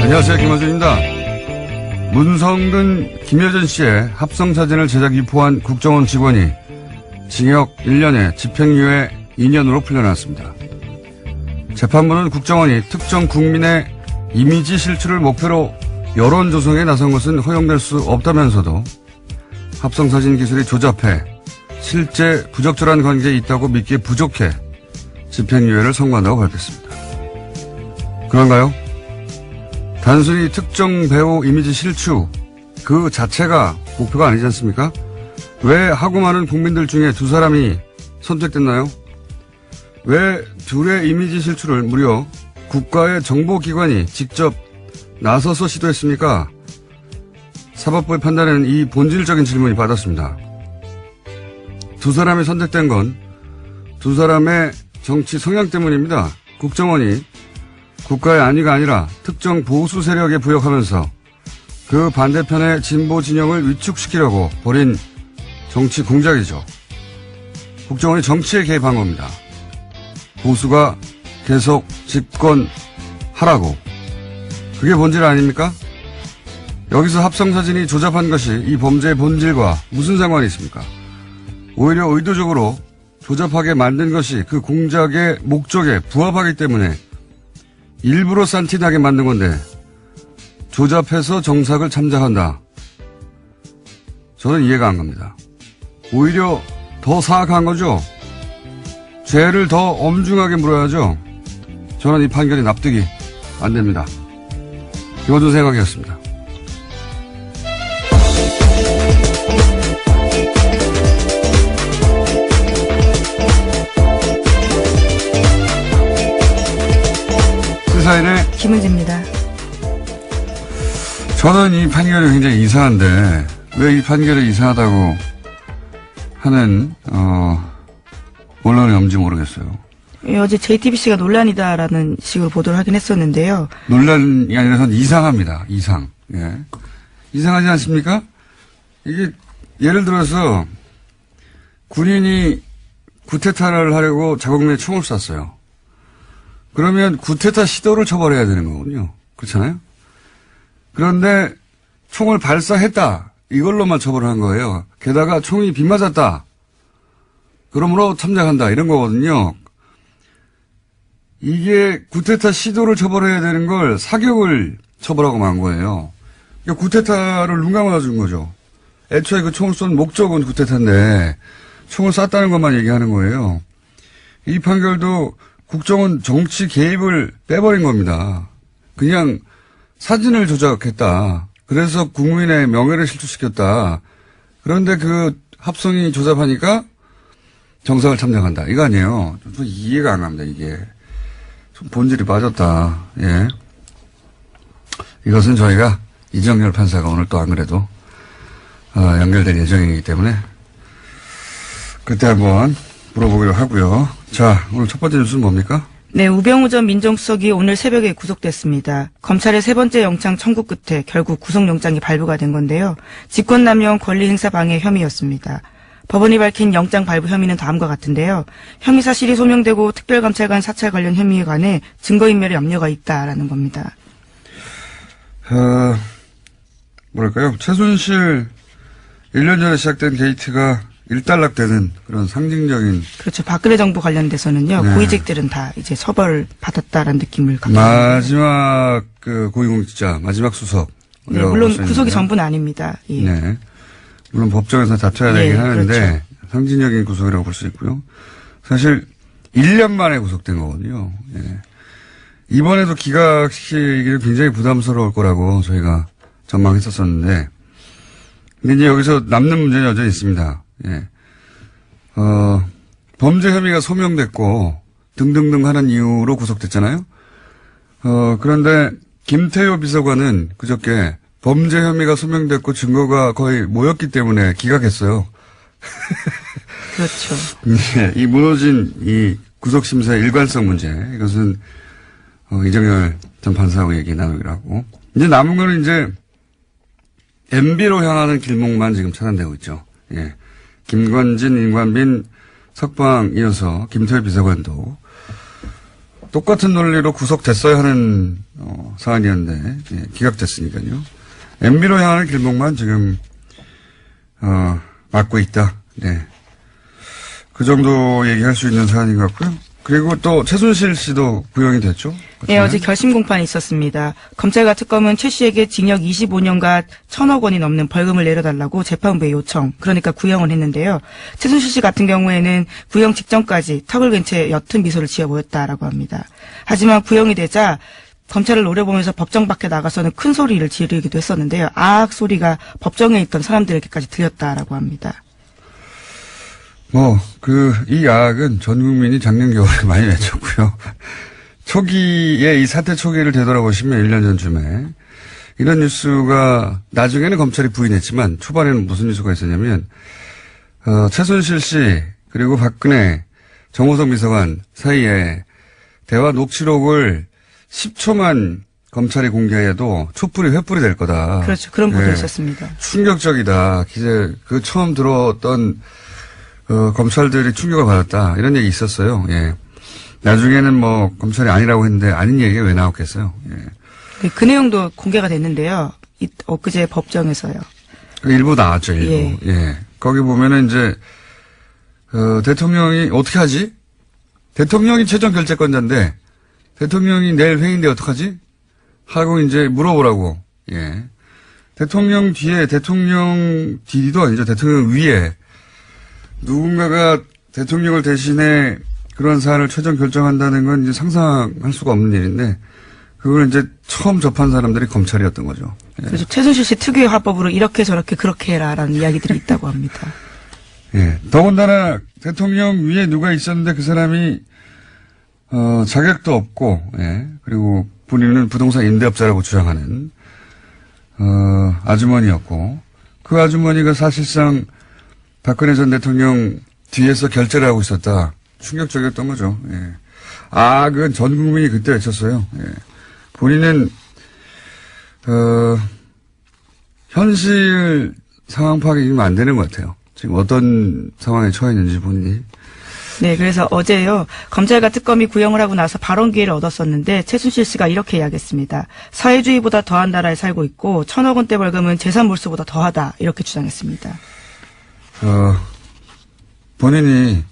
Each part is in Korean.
안녕하세요. 김어준입니다. 문성근, 김여전 씨의 합성사진을 제작 유포한 국정원 직원이 징역 1년에 집행유예 2년으로 풀려났습니다. 재판부는 국정원이 특정 국민의 이미지 실추를 목표로 여론 조성에 나선 것은 허용될 수 없다면서도 합성사진 기술이 조잡해 실제 부적절한 관계에 있다고 믿기에 부족해 집행유예를 선고한다고 밝혔습니다. 그런가요? 단순히 특정 배우 이미지 실추 그 자체가 목표가 아니지 않습니까? 왜 하고 많은 국민들 중에 두 사람이 선택됐나요? 왜 둘의 이미지 실추를 무려 국가의 정보기관이 직접 나서서 시도했습니까? 사법부의 판단에는 이 본질적인 질문이 받았습니다. 두 사람이 선택된 건 두 사람의 정치 성향 때문입니다. 국정원이 국가의 안위가 아니라 특정 보수 세력에 부역하면서 그 반대편의 진보 진영을 위축시키려고 벌인 정치 공작이죠. 국정원이 정치에 개입한 겁니다. 보수가 계속 집권하라고. 그게 본질 아닙니까? 여기서 합성사진이 조잡한 것이 이 범죄의 본질과 무슨 상관이 있습니까? 오히려 의도적으로 조잡하게 만든 것이 그 공작의 목적에 부합하기 때문에 일부러 싼티나게 만든 건데 조잡해서 정삭을 참작한다. 저는 이해가 안 갑니다. 오히려 더 사악한 거죠. 죄를 더 엄중하게 물어야죠. 저는 이 판결이 납득이 안 됩니다. 김어준 생각이었습니다. 시사인의 김은지입니다. 저는 이 판결이 굉장히 이상한데 왜 이 판결이 이상하다고 하는 언론이 없는지 모르겠어요. 어제 JTBC가 논란이다라는 식으로 보도를 하긴 했었는데요. 논란이 아니라 전 이상합니다. 이상. 예. 이상하지 않습니까? 이게 예를 들어서 군인이 구테타를 하려고 자국민에 총을 쐈어요. 그러면 구테타 시도를 처벌해야 되는 거군요. 그렇잖아요? 그런데 총을 발사했다. 이걸로만 처벌을 한 거예요. 게다가 총이 빗 맞았다. 그러므로 참작한다. 이런 거거든요. 이게 구테타 시도를 처벌해야 되는 걸 사격을 처벌하고 만 거예요. 그러니까 구테타를 눈 감아 준 거죠. 애초에 그 총을 쏜 목적은 구테타인데 총을 쐈다는 것만 얘기하는 거예요. 이 판결도 국정원 정치 개입을 빼버린 겁니다. 그냥 사진을 조작했다. 그래서 국민의 명예를 실추시켰다. 그런데 그 합성이 조잡하니까 정상을 참작한다. 이거 아니에요. 좀 이해가 안 갑니다, 이게. 좀 본질이 빠졌다. 예. 이것은 저희가 이정열 판사가 오늘 또 안 그래도, 연결될 예정이기 때문에 그때 한번 물어보기로 하고요. 자, 오늘 첫 번째 뉴스는 뭡니까? 네, 우병우 전 민정수석이 오늘 새벽에 구속됐습니다. 검찰의 세 번째 영장 청구 끝에 결국 구속영장이 발부가 된 건데요. 직권남용 권리행사 방해 혐의였습니다. 법원이 밝힌 영장 발부 혐의는 다음과 같은데요. 혐의 사실이 소명되고 특별감찰관 사찰 관련 혐의에 관해 증거인멸의 염려가 있다라는 겁니다. 뭐랄까요. 최순실 1년 전에 시작된 게이트가 일단락되는 그런 상징적인. 그렇죠. 박근혜 정부 관련돼서는요. 네. 고위직들은 다 이제 처벌을 받았다라는 느낌을 갖고 마지막 그 고위공직자, 마지막 수석. 네, 물론 구속이 전부는 아닙니다. 예. 네. 물론 법정에서 다퉈야 되긴 하는데 그렇죠. 상징적인 구속이라고 볼 수 있고요. 사실 1년 만에 구속된 거거든요. 예. 이번에도 기각시키기는 굉장히 부담스러울 거라고 저희가 전망했었었는데 근데 이제 여기서 남는 문제는 여전히 있습니다. 예. 범죄 혐의가 소명됐고 등등등 하는 이유로 구속됐잖아요. 그런데 김태효 비서관은 그저께 범죄 혐의가 소명됐고 증거가 거의 모였기 때문에 기각했어요. 그렇죠. 네, 이 무너진 이 구속심사의 일관성 문제, 이것은 이정열 전 판사하고 얘기 나누기로 하고 이제 남은 거는 이제 MB로 향하는 길목만 지금 차단되고 있죠. 예. 김관진, 임관빈, 석방 이어서 김태효 비서관도 똑같은 논리로 구속됐어야 하는 사안이었는데 예, 기각됐으니까요. MB로 향하는 길목만 지금 막고 있다. 네. 그 정도 얘기할 수 있는 사안인 것 같고요. 그리고 또 최순실 씨도 구형이 됐죠? 네, 어제 결심 공판이 있었습니다. 검찰과 특검은 최 씨에게 징역 25년과 1,000억 원이 넘는 벌금을 내려달라고 재판부에 요청, 그러니까 구형을 했는데요. 최순실 씨 같은 경우에는 구형 직전까지 턱을 괸 채 옅은 미소를 지어 보였다라고 합니다. 하지만 구형이 되자 검찰을 노려보면서 법정 밖에 나가서는 큰 소리를 지르기도 했었는데요. 아악 소리가 법정에 있던 사람들에게까지 들렸다라고 합니다. 이 야악은 전 국민이 작년 겨울에 많이 외쳤고요. 초기에 이 사태 초기를 되돌아보시면 1년 전쯤에 이런 뉴스가 나중에는 검찰이 부인했지만 초반에는 무슨 뉴스가 있었냐면 최순실 씨 그리고 박근혜 정호성 비서관 사이에 대화 녹취록을 10초만 검찰이 공개해도 촛불이 횃불이 될 거다. 그렇죠. 그런 보도 있었습니다. 충격적이다. 처음 들어왔던 검찰들이 충격을 받았다. 이런 얘기 있었어요. 예. 나중에는 검찰이 아니라고 했는데 아닌 얘기가 왜 나왔겠어요. 예. 그 내용도 공개가 됐는데요. 엊그제 법정에서요. 일부 나왔죠, 일부. 예. 거기 보면은 이제, 대통령이 어떻게 하지? 대통령이 최종 결재권자인데, 대통령이 내일 회의인데 어떡하지? 하고 이제 물어보라고. 예. 대통령 뒤도 아니죠. 대통령 위에 누군가가 대통령을 대신해 그런 사안을 최종 결정한다는 건 이제 상상할 수가 없는 일인데, 그걸 이제 처음 접한 사람들이 검찰이었던 거죠. 예. 그래서 최순실 씨 특유의 화법으로 이렇게 저렇게 그렇게 해라라는 이야기들이 있다고 합니다. 예. 더군다나 대통령 위에 누가 있었는데 그 사람이 자격도 없고, 예. 그리고 본인은 부동산 임대업자라고 주장하는 아주머니였고, 그 아주머니가 사실상 박근혜 전 대통령 뒤에서 결재를 하고 있었다. 충격적이었던 거죠. 예. 그건 전 국민이 그때 외쳤어요. 예. 본인은 현실 상황 파악이 지금 안 되는 것 같아요. 지금 어떤 상황에 처해 있는지 본인이. 네, 그래서 어제요, 검찰과 특검이 구형을 하고 나서 발언 기회를 얻었었는데, 최순실 씨가 이렇게 이야기했습니다. 사회주의보다 더한 나라에 살고 있고, 1,000억 원대 벌금은 재산 몰수보다 더하다. 이렇게 주장했습니다. 본인이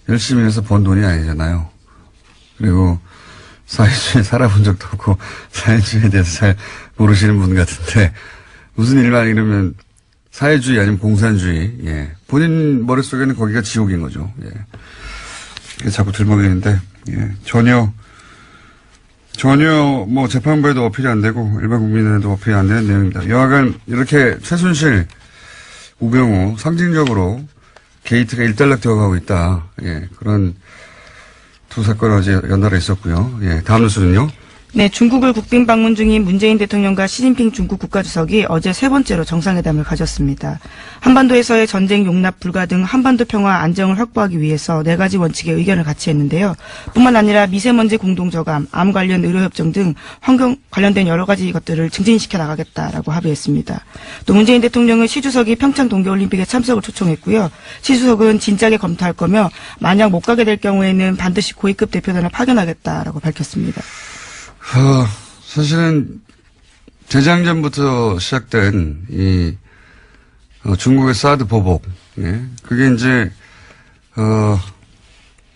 열심히 해서 번 돈이 아니잖아요. 그리고 사회주의에 살아본 적도 없고, 사회주의에 대해서 잘 모르시는 분 같은데, 무슨 일만 이러면 사회주의 아니면 공산주의, 예. 본인 머릿속에는 거기가 지옥인 거죠. 예. 그게 자꾸 들먹이는데, 예. 전혀 재판부에도 어필이 안 되고, 일반 국민에도 어필이 안 되는 내용입니다. 여하간 이렇게 최순실, 우병우, 상징적으로 게이트가 일단락 되어 가고 있다. 예. 그런 두 사건이 어제 연달아 있었고요. 예. 다음 뉴스는요? 네, 중국을 국빈 방문 중인 문재인 대통령과 시진핑 중국 국가주석이 어제 세 번째로 정상회담을 가졌습니다. 한반도에서의 전쟁 용납 불가 등 한반도 평화 안정을 확보하기 위해서 4가지 원칙의 의견을 같이 했는데요. 뿐만 아니라 미세먼지 공동저감, 암 관련 의료협정 등 환경 관련된 여러 가지 것들을 증진시켜 나가겠다라고 합의했습니다. 또 문재인 대통령은 시 주석이 평창 동계올림픽에 참석을 초청했고요. 시 주석은 진작에 검토할 거며 만약 못 가게 될 경우에는 반드시 고위급 대표단을 파견하겠다라고 밝혔습니다. 사실은 재작년부터 시작된 중국의 사드 보복, 예. 그게 이제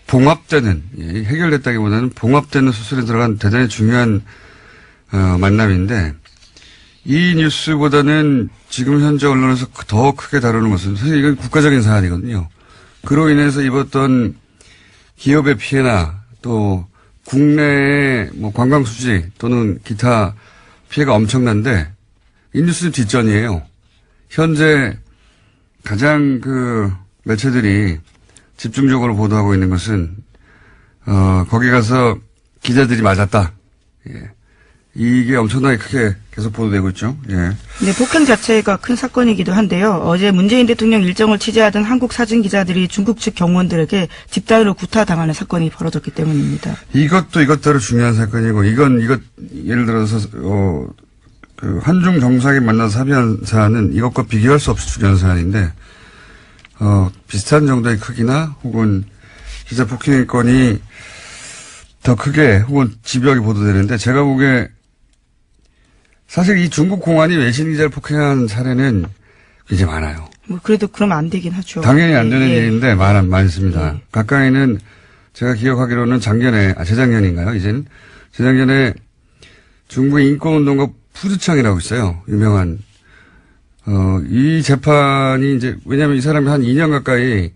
봉합되는, 예. 해결됐다기보다는 봉합되는 수술에 들어간 대단히 중요한 만남인데, 이 뉴스보다는 지금 현재 언론에서 더 크게 다루는 것은 사실 이건 국가적인 사안이거든요. 그로 인해서 입었던 기업의 피해나 또 국내의 관광 수지 또는 기타 피해가 엄청난데 이 뉴스는 뒷전이에요. 현재 가장 매체들이 집중적으로 보도하고 있는 것은 거기 가서 기자들이 맞았다. 예. 이게 엄청나게 크게 계속 보도되고 있죠. 예. 네, 폭행 자체가 큰 사건이기도 한데요. 어제 문재인 대통령 일정을 취재하던 한국 사진 기자들이 중국 측 경호원들에게 집단으로 구타당하는 사건이 벌어졌기 때문입니다. 이것대로 중요한 사건이고, 예를 들어서, 한중 정상이 만나서 합의한 사안은 이것과 비교할 수 없이 중요한 사안인데, 비슷한 정도의 크기나 혹은 기자 폭행의 건이 더 크게 혹은 집요하게 보도되는데 제가 보기에 사실 이 중국 공안이 외신 기자를 폭행한 사례는 굉장히 많아요. 뭐 그래도 그러면 안 되긴 하죠. 당연히 안 되는 일인데 많습니다. 가까이는 제가 기억하기로는 재작년인가요? 이제는 재작년에 중국의 인권운동가 푸즈창이라고 있어요. 유명한 이 재판이 이제 왜냐하면 이 사람이 한 2년 가까이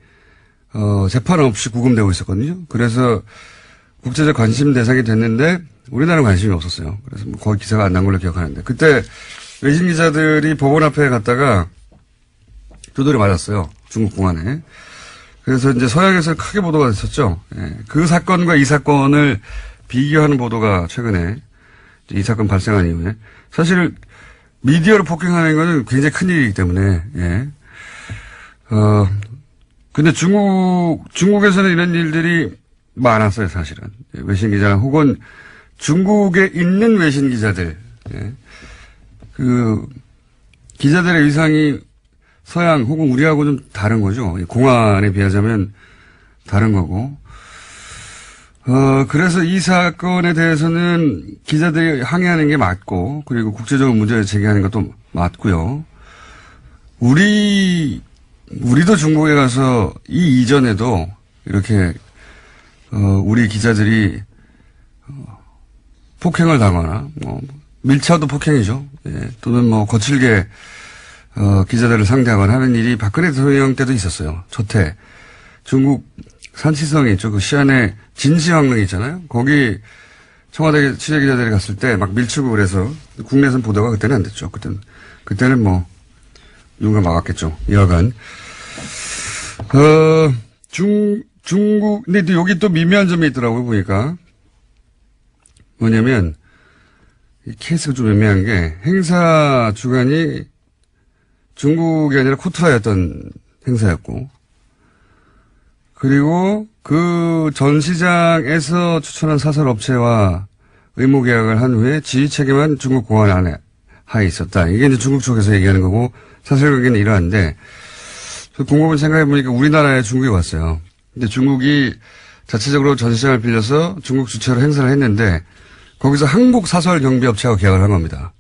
재판 없이 구금되고 있었거든요. 그래서 국제적 관심 대상이 됐는데 우리나라는 관심이 없었어요. 그래서 뭐 거의 기사가 안 난 걸로 기억하는데 그때 외신 기자들이 법원 앞에 갔다가 두드려 맞았어요. 중국 공안에. 그래서 이제 서양에서 크게 보도가 됐었죠. 예. 그 사건과 이 사건을 비교하는 보도가 최근에 이 사건 발생한 이후에 사실 미디어를 폭행하는 것은 굉장히 큰 일이기 때문에 예. 근데 중국에서는 이런 일들이 많았어요, 사실은. 외신 기자 혹은 중국에 있는 외신 기자들. 예. 그 기자들의 위상이 서양 혹은 우리하고 좀 다른 거죠. 공안에 비하자면 다른 거고. 그래서 이 사건에 대해서는 기자들이 항의하는 게 맞고, 그리고 국제적으로 문제를 제기하는 것도 맞고요. 우리도 중국에 가서 이 이전에도 이렇게, 우리 기자들이, 폭행을 당하거나, 뭐, 밀차도 폭행이죠. 예, 또는 뭐, 거칠게, 기자들을 상대하거나 하는 일이 박근혜 대통령 때도 있었어요. 조태. 중국 산치성에 있죠. 그 시안에 진시황릉 있잖아요. 거기 청와대 취재기자들이 갔을 때 막 밀치고 그래서 국내에서는 보도가 그때는 안 됐죠. 그때는 뭐 누군가 막았겠죠. 여하간. 중국, 근데 여기 또 미묘한 점이 있더라고요. 보니까. 뭐냐면 이 케이스가 좀 애매한 게 행사 주관이 중국이 아니라 코트라였던 행사였고, 그리고 그 전시장에서 추천한 사설업체와 의무계약을 한 후에 지휘 책임은 중국 공안 안에 하에 있었다. 이게 이제 중국 쪽에서 얘기하는 거고, 사실관계는 이러한데, 곰곰이 생각해보니까 우리나라에 중국이 왔어요. 근데 중국이 자체적으로 전시장을 빌려서 중국 주체로 행사를 했는데, 거기서 한국 사설 경비업체하고 계약을 한 겁니다.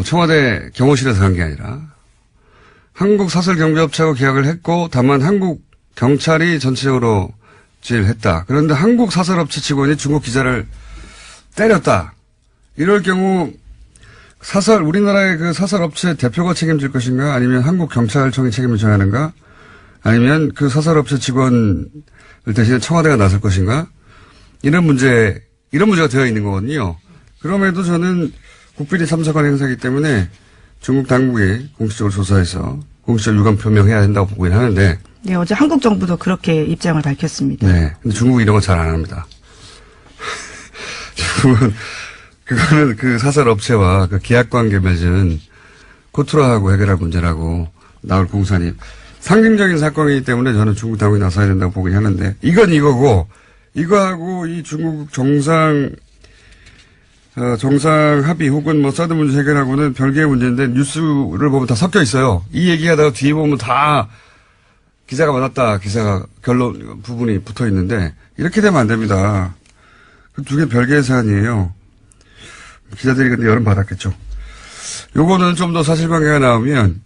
청와대 경호실에서 한 게 아니라 한국 사설 경비업체하고 계약을 했고 다만 한국 경찰이 전체적으로 지휘를 했다. 그런데 한국 사설업체 직원이 중국 기자를 때렸다. 이럴 경우 우리나라의 그 사설업체 대표가 책임질 것인가 아니면 한국 경찰청이 책임을 져야 하는가 아니면 그 사설업체 직원을 대신에 청와대가 나설 것인가 이런 문제가 되어 있는 거거든요. 그럼에도 저는 국빈이 참석한 행사이기 때문에 중국 당국이 공식적으로 조사해서 공식적 유감 표명해야 된다고 보긴 하는데. 네, 어제 한국 정부도 그렇게 입장을 밝혔습니다. 네. 근데 중국은 이런 거 잘 안 합니다. 중국은, 그거는 그 사설업체와 그 계약관계 맺은 코트라하고 해결할 문제라고 나올 공산이 상징적인 사건이기 때문에 저는 중국 당국이 나서야 된다고 보긴 하는데 이건 이거고 이거하고 이 중국 정상 합의 혹은 뭐 사드 문제 해결하고는 별개의 문제인데 뉴스를 보면 다 섞여 있어요. 이 얘기하다가 뒤에 보면 다 기사가 많았다. 기사가 결론 부분이 붙어 있는데 이렇게 되면 안 됩니다. 그 두 개 별개의 사안이에요. 기자들이 근데 여름 받았겠죠. 요거는 좀 더 사실관계가 나오면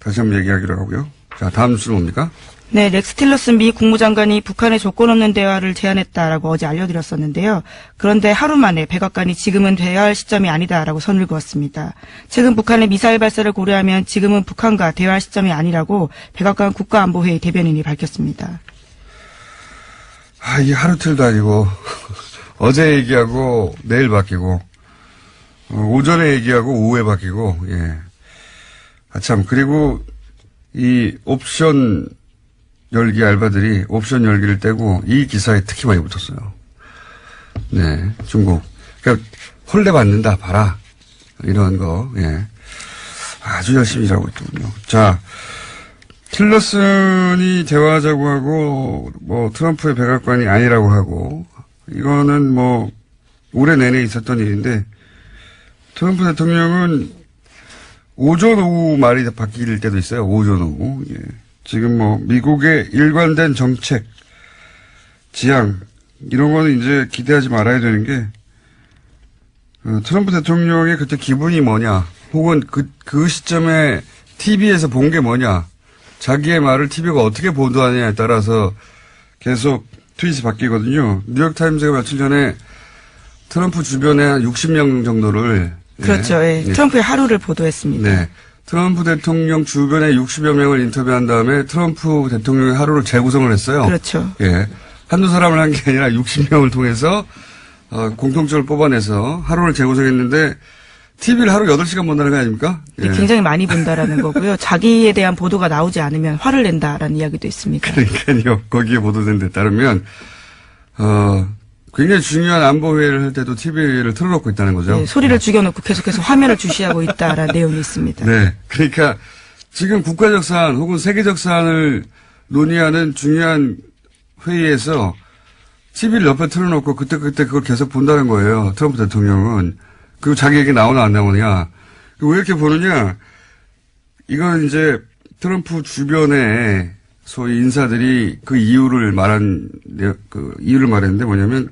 다시 한번 얘기하기로 하고요. 자, 다음 뉴스는 뭡니까? 네, 렉스 틸러슨 미 국무장관이 북한의 조건 없는 대화를 제안했다라고 어제 알려드렸었는데요. 그런데 하루 만에 백악관이 지금은 대화할 시점이 아니다라고 선을 그었습니다. 최근 북한의 미사일 발사를 고려하면 지금은 북한과 대화할 시점이 아니라고 백악관 국가안보회의 대변인이 밝혔습니다. 이게 하루 틀도 아니고 어제 얘기하고 내일 바뀌고 오전에 얘기하고 오후에 바뀌고 예. 참 그리고 이 옵션 열기 알바들이 옵션 열기를 떼고 이 기사에 특히 많이 붙었어요. 네, 중국. 그러니까 홀대 받는다, 봐라. 이런 거, 예. 아주 열심히 일하고 있더군요. 자, 틸러슨이 대화하자고 하고, 뭐, 트럼프의 백악관이 아니라고 하고, 이거는 뭐, 올해 내내 있었던 일인데, 트럼프 대통령은 오전, 오후 말이 바뀔 때도 있어요. 오전, 오후. 예. 지금 뭐 미국의 일관된 정책, 지향 이런 거는 이제 기대하지 말아야 되는 게 트럼프 대통령의 그때 기분이 뭐냐, 혹은 그 시점에 TV에서 본 게 뭐냐, 자기의 말을 TV가 어떻게 보도하느냐에 따라서 계속 트윗이 바뀌거든요. 뉴욕타임즈가 며칠 전에 트럼프 주변에 한 60명 정도를 그렇죠. 예. 트럼프의 하루를 보도했습니다. 네. 트럼프 대통령 주변에 60여 명을 인터뷰한 다음에 트럼프 대통령의 하루를 재구성을 했어요. 그렇죠. 예. 한두 사람을 한 게 아니라 60명을 통해서 공통점을 뽑아내서 하루를 재구성했는데 TV를 하루 8시간 본다는 거 아닙니까? 예. 굉장히 많이 본다라는 거고요. 자기에 대한 보도가 나오지 않으면 화를 낸다라는 이야기도 있습니다. 그러니까요. 거기에 보도된 데 따르면 굉장히 중요한 안보회의를 할 때도 TV를 틀어놓고 있다는 거죠. 네, 소리를 죽여놓고 계속해서 화면을 주시하고 있다라는 내용이 있습니다. 네. 그러니까 지금 국가적 사안 혹은 세계적 사안을 논의하는 중요한 회의에서 TV를 옆에 틀어놓고 그때 그걸 계속 본다는 거예요. 트럼프 대통령은. 그리고 자기 얘기 나오나 안 나오냐. 왜 이렇게 보느냐. 이건 이제 트럼프 주변에 소위 인사들이 그 이유를 말했는데 뭐냐면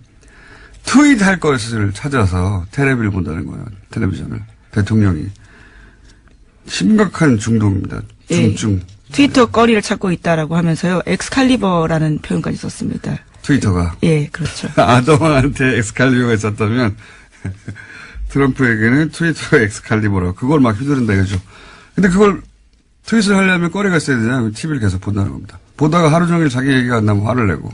트윗할 것을 찾아서 텔레비를 본다는 거예요. 텔레비전을. 대통령이. 심각한 중독입니다. 중증. 예, 트위터 거리를 찾고 있다라고 하면서요. 엑스칼리버라는 표현까지 썼습니다. 트위터가. 예, 그렇죠. 아동한테 엑스칼리버가 있었다면 트럼프에게는 트위터가 엑스칼리버라고 그걸 막 휘두른다 이거죠. 근데 그걸 트윗을 하려면 거리가 있어야 되잖아요. TV를 계속 본다는 겁니다. 보다가 하루 종일 자기 얘기가 안 나면 화를 내고.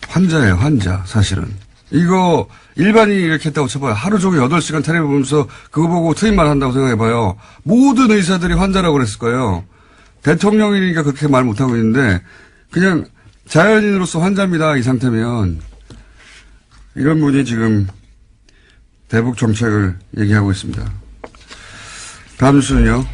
환자예요, 환자, 사실은. 이거 일반인이 이렇게 했다고 쳐봐요. 하루 종일 8시간 텔레비 보면서 그거 보고 트윗만 한다고 생각해봐요. 모든 의사들이 환자라고 그랬을 거예요. 대통령이니까 그렇게 말 못하고 있는데 그냥 자연인으로서 환자입니다. 이 상태면. 이런 분이 지금 대북 정책을 얘기하고 있습니다. 다음 뉴스는요.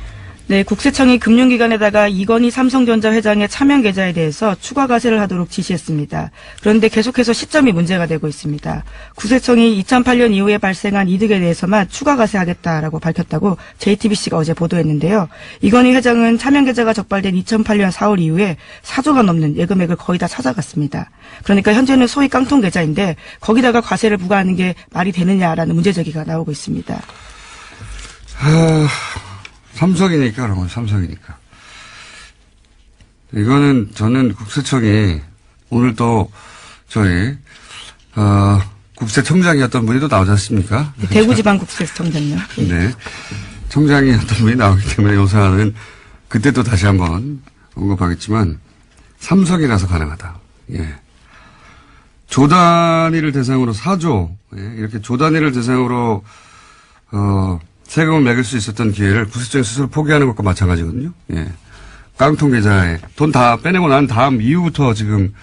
네, 국세청이 금융기관에다가 이건희 삼성전자 회장의 차명 계좌에 대해서 추가 과세를 하도록 지시했습니다. 그런데 계속해서 시점이 문제가 되고 있습니다. 국세청이 2008년 이후에 발생한 이득에 대해서만 추가 과세하겠다라고 밝혔다고 JTBC가 어제 보도했는데요. 이건희 회장은 차명 계좌가 적발된 2008년 4월 이후에 4조가 넘는 예금액을 거의 다 찾아갔습니다. 그러니까 현재는 소위 깡통 계좌인데 거기다가 과세를 부과하는 게 말이 되느냐라는 문제 제기가 나오고 있습니다. 삼성이니까 그런 거죠. 삼성이니까. 이거는 저는 국세청이 오늘 또 저희 국세청장이었던 분이 또 나오지 않습니까? 네, 대구지방국세청장요. 네. 청장이었던 분이 나오기 때문에 요 사안은 그때 또 다시 한번 언급하겠지만 삼성이라서 가능하다. 예. 조 단위를 대상으로 4조, 예. 이렇게 조 단위를 대상으로 세금을 매길 수 있었던 기회를 국세청이 스스로 포기하는 것과 마찬가지거든요. 예. 깡통 계좌에 돈 다 빼내고 난 다음 이후부터 지금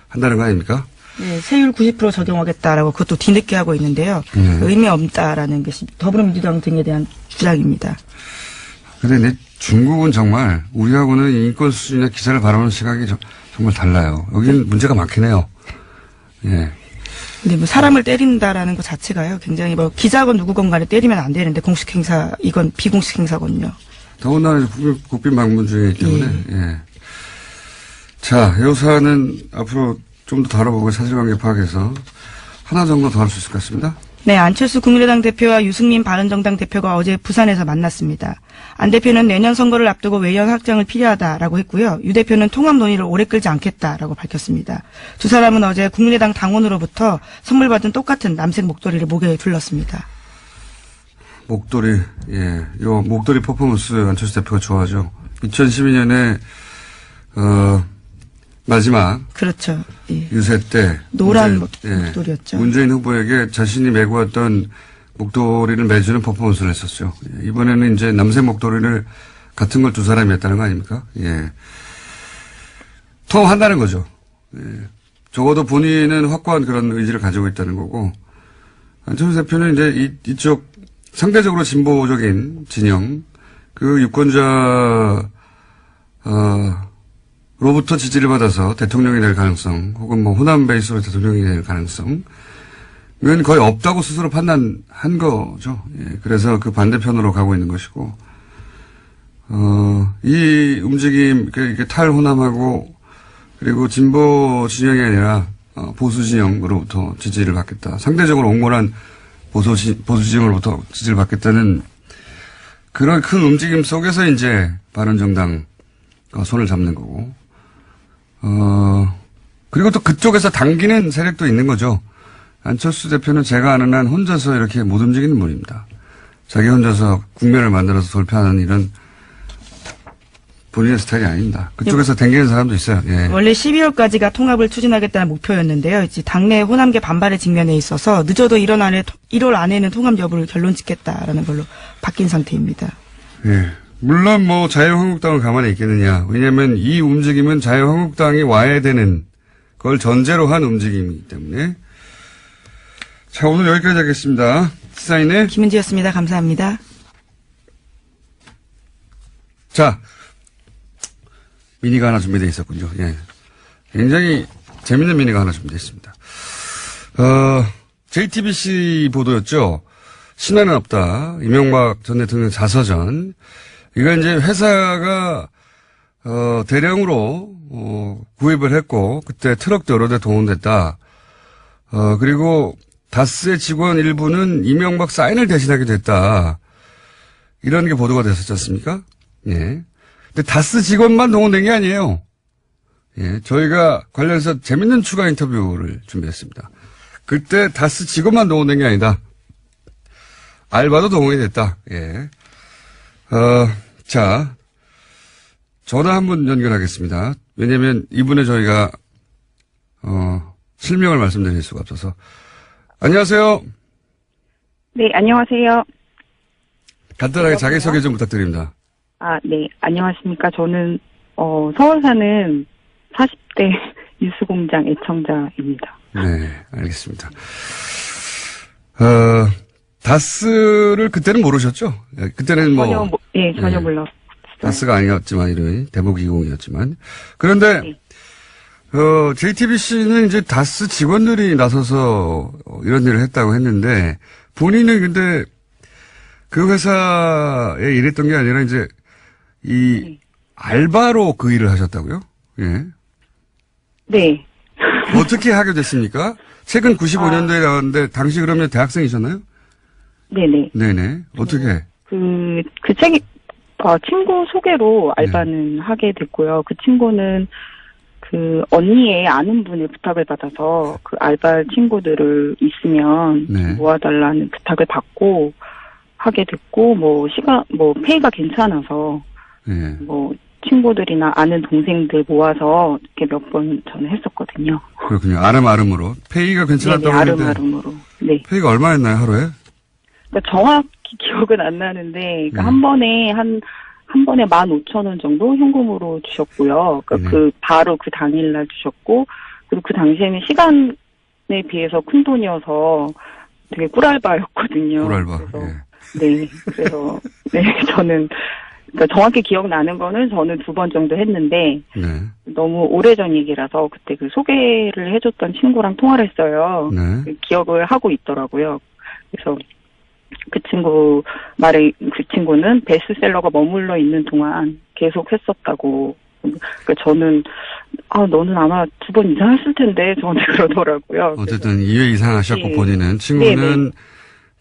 한다는 거 아닙니까? 네, 세율 90% 적용하겠다라고 그것도 뒤늦게 하고 있는데요. 의미 없다라는 것이 더불어민주당 등에 대한 주장입니다. 그런데 중국은 정말 우리하고는 인권 수준이나 기사를 바라보는 시각이 정말 달라요. 여기는 문제가 많긴 해요. 예. 근데 뭐 사람을 때린다라는 것 자체가요. 굉장히 뭐 기자건 누구건 간에 때리면 안 되는데 공식 행사 이건 비공식 행사거든요. 더군다나 국빈 방문 중이기 때문에. 예. 자, 이 사안은 앞으로 좀 더 다뤄보고 사실관계 파악해서 하나 정도 더 할 수 있을 것 같습니다. 네, 안철수 국민의당 대표와 유승민 바른정당 대표가 어제 부산에서 만났습니다. 안 대표는 내년 선거를 앞두고 외연 확장을 필요하다라고 했고요. 유 대표는 통합 논의를 오래 끌지 않겠다라고 밝혔습니다. 두 사람은 어제 국민의당 당원으로부터 선물 받은 똑같은 남색 목도리를 목에 둘렀습니다. 목도리, 예. 요 목도리 퍼포먼스 안철수 대표가 좋아하죠. 2012년에, 마지막. 그렇죠. 예. 유세 때. 노란 목도리였죠. 문재인 후보에게 자신이 메고 왔던 목도리를 매주는 퍼포먼스를 했었죠. 예. 이번에는 이제 남색 목도리를 같은 걸 두 사람이 했다는 거 아닙니까? 예. 통합한다는 거죠. 예. 적어도 본인은 확고한 그런 의지를 가지고 있다는 거고. 안철수 대표는 이제 이쪽 상대적으로 진보적인 진영, 그 유권자, 로부터 지지를 받아서 대통령이 될 가능성, 혹은 뭐 호남 베이스로 대통령이 될 가능성은 거의 없다고 스스로 판단한 거죠. 예, 그래서 그 반대편으로 가고 있는 것이고, 이 움직임, 이렇게 탈호남하고, 그리고 진보 진영이 아니라, 보수 진영으로부터 지지를 받겠다. 상대적으로 온건한 보수 진영으로부터 지지를 받겠다는 그런 큰 움직임 속에서 이제 바른정당 손을 잡는 거고, 그리고 또 그쪽에서 당기는 세력도 있는 거죠. 안철수 대표는 제가 아는 한 혼자서 이렇게 못 움직이는 분입니다. 자기 혼자서 국면을 만들어서 돌파하는 일은 본인의 스타일이 아닙니다. 그쪽에서 당기는 사람도 있어요. 예. 원래 12월까지가 통합을 추진하겠다는 목표였는데요. 이제 당내 호남계 반발의 직면에 있어서 늦어도 1월 안에는 통합 여부를 결론 짓겠다라는 걸로 바뀐 상태입니다. 예. 물론 뭐 자유한국당을 가만히 있겠느냐. 왜냐하면 이 움직임은 자유한국당이 와야 되는 걸 전제로 한 움직임이기 때문에. 자, 오늘 여기까지 하겠습니다. 시사인의 김은지였습니다. 감사합니다. 자, 미니가 하나 준비되어 있었군요. 예. 굉장히 재밌는 미니가 하나 준비되어 있습니다. JTBC 보도였죠. 신화는 없다. 이명박 전 대통령 자서전. 이거 이제 회사가, 대량으로, 구입을 했고, 그때 트럭도 여러 대 동원됐다. 그리고 다스의 직원 일부는 이명박 사인을 대신하게 됐다. 이런 게 보도가 됐었지 않습니까? 예. 근데 다스 직원만 동원된 게 아니에요. 예. 저희가 관련해서 재밌는 추가 인터뷰를 준비했습니다. 그때 다스 직원만 동원된 게 아니다. 알바도 동원이 됐다. 예. 자. 전화 한번 연결하겠습니다. 왜냐면 이분의 저희가, 실명을 말씀드릴 수가 없어서. 안녕하세요. 네, 안녕하세요. 간단하게 자기소개 좀 부탁드립니다. 아, 네, 안녕하십니까. 저는, 서울 사는 40대 뉴스공장 애청자입니다. 네, 알겠습니다. 다스를 그때는 모르셨죠? 그때는 뭐. 전혀 몰랐어요. 다스가 아니었지만, 이름이. 대보기공이었지만. 그런데, 네. JTBC는 이제 다스 직원들이 나서서 이런 일을 했다고 했는데, 본인은 근데 그 회사에 일했던 게 아니라 이제 이 알바로 그 일을 하셨다고요? 예. 네. 어떻게 하게 됐습니까? 최근 95년도에 나왔는데, 당시 그러면 대학생이셨나요? 네네. 네네. 어떻게? 친구 소개로 알바는 하게 됐고요. 그 친구는 그 언니의 아는 분의 부탁을 받아서 그 알바 친구들을 있으면 모아달라는 부탁을 받고 하게 됐고, 페이가 괜찮아서, 친구들이나 아는 동생들 모아서 이렇게 몇 번 저는 했었거든요. 그렇군요. 아름아름으로. 페이가 괜찮았다고 했는데. 아름아름으로. 네. 페이가 얼마였나요, 하루에? 그러니까 정확히 기억은 안 나는데, 그러니까 한 번에 15,000원 정도 현금으로 주셨고요. 그러니까 바로 그 당일날 주셨고, 그리고 그 당시에는 시간에 비해서 큰 돈이어서 되게 꿀알바였거든요. 꿀알바. 그래서 저는 그러니까 정확히 기억나는 거는 저는 2번 정도 했는데 너무 오래전 얘기라서 그때 그 소개를 해줬던 친구랑 통화를 했어요. 기억을 하고 있더라고요. 그래서 그 친구는 베스트셀러가 머물러 있는 동안 계속 했었다고. 그러니까 저는, 너는 아마 2번 이상 했을 텐데, 저한테 그러더라고요. 어쨌든 2회 이상 하셨고, 본인은. 친구는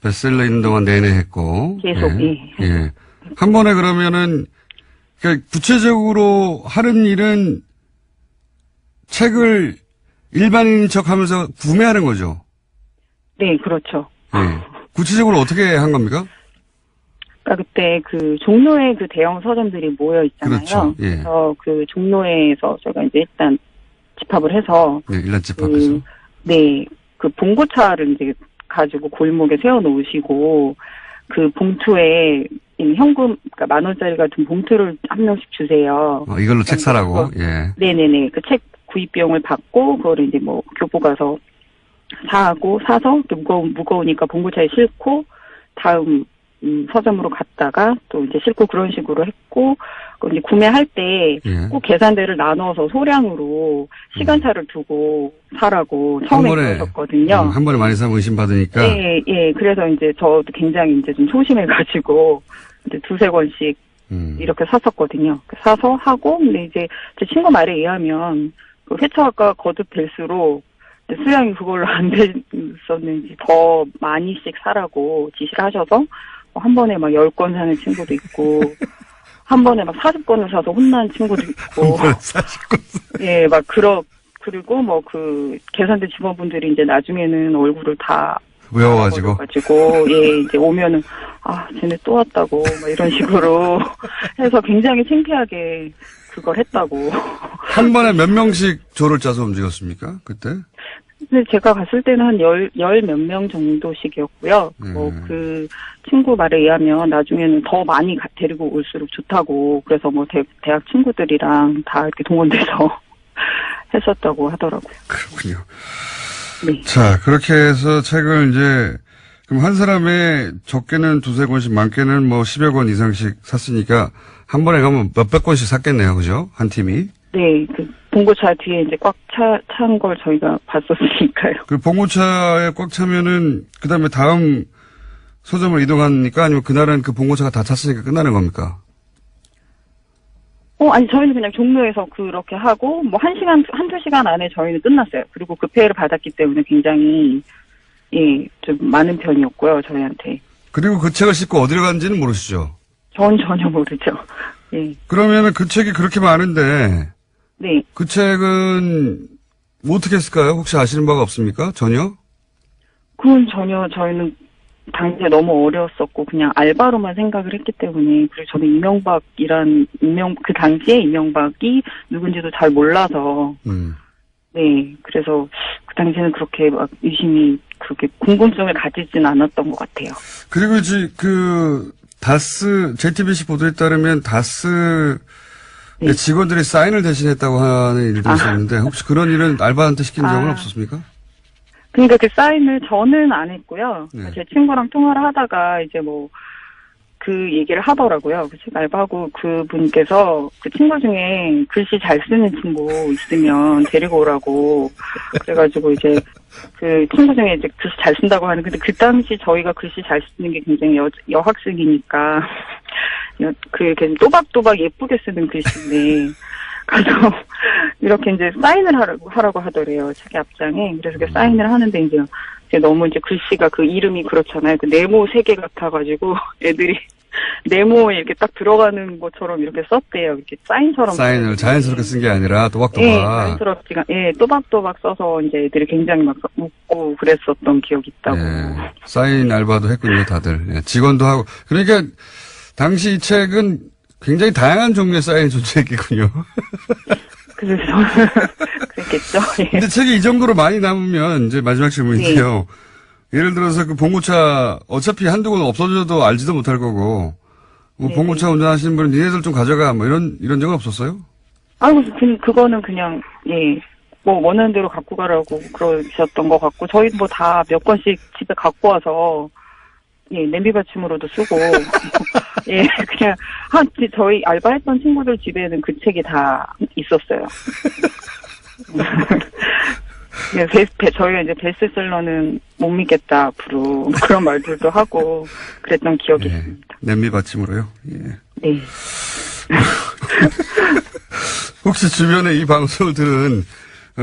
베스트셀러 있는 동안 내내 했고. 계속, 예. 한 번에 그러면은, 그러니까 구체적으로 하는 일은 책을 일반인 척 하면서 구매하는 거죠? 네, 그렇죠. 예. 구체적으로 어떻게 한 겁니까? 그러니까 그때 그 종로에 그 대형 서점들이 모여 있잖아요. 그렇죠. 예. 그래서 그 종로에서 제가 이제 일단 집합을 해서. 네, 일단 집합해서. 그 봉고차를 이제 가지고 골목에 세워놓으시고, 그 봉투에 현금, 그러니까 10,000원짜리 같은 봉투를 한 명씩 주세요. 이걸로 책 사라고? 예. 네네네. 그 책 구입 비용을 받고, 그거를 이제 교보 가서 사서 무거우니까 봉고차에 싣고 다음 서점으로 갔다가 또 이제 싣고 그런 식으로 했고, 이제 구매할 때 꼭 계산대를 나눠서 소량으로 시간차를 두고 사라고 처음에 그러셨거든요. 한 번에 많이 사면 의심받으니까. 예. 그래서 이제 저도 굉장히 이제 좀 소심해가지고 이제 2-3권씩 이렇게 샀었거든요. 사서 하고, 근데 이제 제 친구 말에 의하면 그 회차가 거듭될수록 수량이 그걸로 안 됐었는지 더 많이씩 사라고 지시를 하셔서 한 번에 막 10권 사는 친구도 있고 한 번에 막 40권을 사서 혼난 친구도 있고 40권. 예, 막 그리고 뭐 그 계산대 직원분들이 이제 나중에는 얼굴을 다 외워가지고. 예, 이제 오면은 쟤네 또 왔다고 막 이런 식으로 해서 굉장히 창피하게 그걸 했다고. 한 번에 몇 명씩 조를 짜서 움직였습니까? 그때? 근데 제가 갔을 때는 한 열 몇 명 정도씩이었고요. 뭐 그 친구 말에 의하면 나중에는 더 많이 데리고 올수록 좋다고. 그래서 뭐 대학 친구들이랑 다 이렇게 동원돼서 했었다고 하더라고요. 그렇군요. 네. 자, 그렇게 해서 책을 이제, 그럼 한 사람의 적게는 2-3권씩, 많게는 뭐 10여 권 이상씩 샀으니까, 한 번에 가면 몇백 권씩 샀겠네요. 그죠? 한 팀이. 네, 그 봉고차 뒤에 이제 꽉 찬 걸 저희가 봤었으니까요. 그 봉고차에 꽉 차면은, 그 다음에 다음 서점을 이동하니까, 아니면 그날은 그 봉고차가 다 찼으니까 끝나는 겁니까? 아니, 저희는 그냥 종로에서 그렇게 하고, 뭐, 1-2시간 안에 저희는 끝났어요. 그리고 그 페이를 받았기 때문에 굉장히, 예, 좀 많은 편이었고요, 저희한테. 그리고 그 책을 싣고 어디로 갔는지는 모르시죠? 전 전혀 모르죠. 예. 그러면은 그 책이 그렇게 많은데, 네. 그 책은 뭐 어떻게 했을까요? 혹시 아시는 바가 없습니까? 전혀? 그건 전혀 저희는 당시에 너무 어려웠었고 그냥 알바로만 생각을 했기 때문에 그리고 저는 그 당시에 이명박이 누군지도 잘 몰라서 네 그래서 그 당시에는 그렇게 막 유심히 그렇게 궁금증을 가지진 않았던 것 같아요. 그리고 이제 그 JTBC 보도에 따르면 다스 네. 직원들이 사인을 대신했다고 하는 일도 있었는데 혹시 그런 일은 알바한테 시킨 적은 없었습니까? 그러니까 그 사인을 저는 안 했고요. 네. 제 친구랑 통화를 하다가 이제 뭐 그 얘기를 하더라고요. 그 알바하고 그분께서 그 친구 중에 글씨 잘 쓰는 친구 있으면 데리고 오라고 그래가지고 이제 그 친구 중에 이제 글씨 잘 쓴다고 하는 근데 그 당시 저희가 글씨 잘 쓰는 게 굉장히 여학생이니까 그 이렇게 또박또박 예쁘게 쓰는 글씨인데 그래서 이렇게 이제 사인을 하라고 하더래요. 책의 앞장에. 그래서 그 사인을 하는데 이제 너무 이제 글씨가 그 이름이 그렇잖아요. 그 네모 3개 같아가지고 애들이 네모에 이렇게 딱 들어가는 것처럼 이렇게 썼대요. 이렇게 사인처럼. 사인을 자연스럽게 쓴 게 아니라 또박또박. 예, 자연스럽지가, 예, 또박또박 써서 이제 애들이 굉장히 막 웃고 그랬었던 기억이 있다고. 예, 사인 알바도 했군요, 다들. 예, 직원도 하고. 그러니까 당시 이 책은 굉장히 다양한 종류의 사인이 존재했겠군요. 그래서 그랬겠죠. 예. 근데 책이 이 정도로 많이 남으면 이제 마지막 질문인데요. 예를 들어서 그 봉고차 어차피 한두 권 없어져도 알지도 못할 거고 뭐 봉고차 운전하시는 분은 니네들 좀 가져가 뭐 이런 적은 없었어요? 아이고 그거는 그냥 예. 뭐 원하는 대로 갖고 가라고 그러셨던 것 같고 저희 뭐 다 몇 권씩 집에 갖고 와서 예, 냄비 받침으로도 쓰고 예, 그냥 저희 알바했던 친구들 집에는 그 책이 다 있었어요. 예, 저희가 이제 베스트셀러는 못 믿겠다 앞으로 그런 말들도 하고 그랬던 기억이 예, 있습니다. 냄비 받침으로요? 예. 네. 혹시 주변에 이 방송을 들은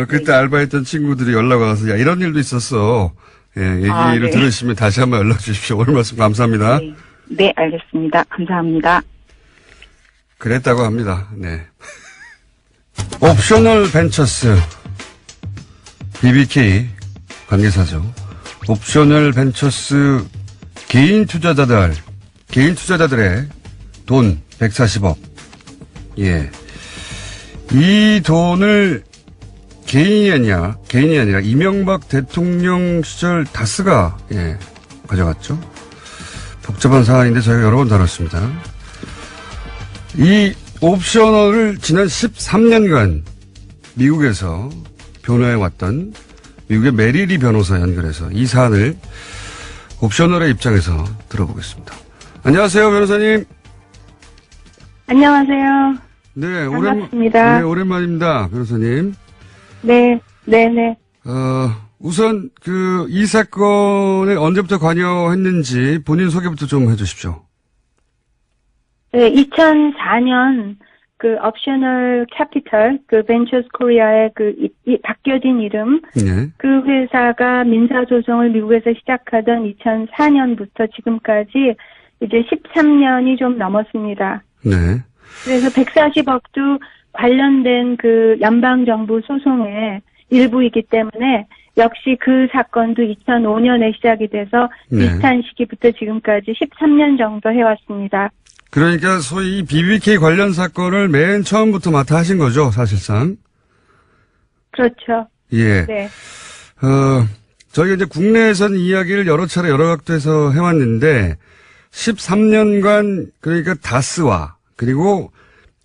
그때 알바했던 친구들이 연락 와서 야 이런 일도 있었어. 예, 얘기를 들으시면 다시 한번 연락 주십시오. 오늘 말씀 감사합니다. 네. 네, 알겠습니다. 감사합니다. 그랬다고 합니다. 네. 옵셔널 벤처스 BBK 관계사죠. 옵셔널 벤처스 개인 투자자들의 돈 140억. 예. 이 돈을 개인이 아니라 이명박 대통령 시절 다스가 가져갔죠. 복잡한 사안인데 저희가 여러 번 다뤘습니다. 이 옵셔널을 지난 13년간 미국에서 변호해왔던 미국의 메리리 변호사 연결해서 이 사안을 옵셔널의 입장에서 들어보겠습니다. 안녕하세요, 변호사님. 안녕하세요. 네, 반갑습니다. 네, 오랜만입니다, 변호사님. 네. 우선 이 사건에 언제부터 관여했는지 본인 소개부터 좀 해주십시오. 네, 2004년 그 옵셔널 캐피털, 그 벤처스 코리아의 그 바뀌어진 이름, 네. 그 회사가 민사소송을 미국에서 시작하던 2004년부터 지금까지 이제 13년이 좀 넘었습니다. 네. 그래서 140억도 관련된 그 연방정부 소송의 일부이기 때문에 역시 그 사건도 2005년에 시작이 돼서 네. 비슷한 시기부터 지금까지 13년 정도 해왔습니다. 그러니까 소위 BBK 관련 사건을 맨 처음부터 맡아 하신 거죠, 사실상. 그렇죠. 예. 네. 저희가 이제 국내에선 이야기를 여러 차례 여러 각도에서 해왔는데 13년간 그러니까 다스와 그리고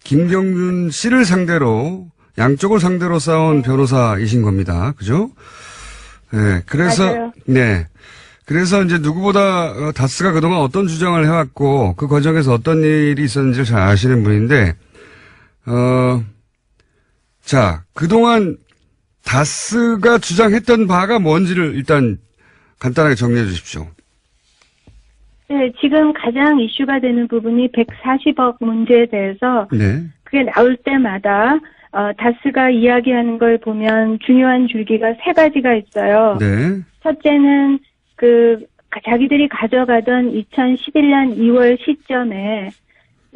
김경준 씨를 상대로 양쪽을 상대로 싸운 변호사이신 겁니다. 그죠? 네. 그래서 맞아요. 네. 그래서 이제 누구보다 다스가 그동안 어떤 주장을 해왔고 그 과정에서 어떤 일이 있었는지를 잘 아시는 분인데 자, 그동안 다스가 주장했던 바가 뭔지를 일단 간단하게 정리해 주십시오. 네, 지금 가장 이슈가 되는 부분이 140억 문제에 대해서 네. 그게 나올 때마다 다스가 이야기하는 걸 보면 중요한 줄기가 세 가지가 있어요. 네. 첫째는 자기들이 가져가던 2011년 2월 시점에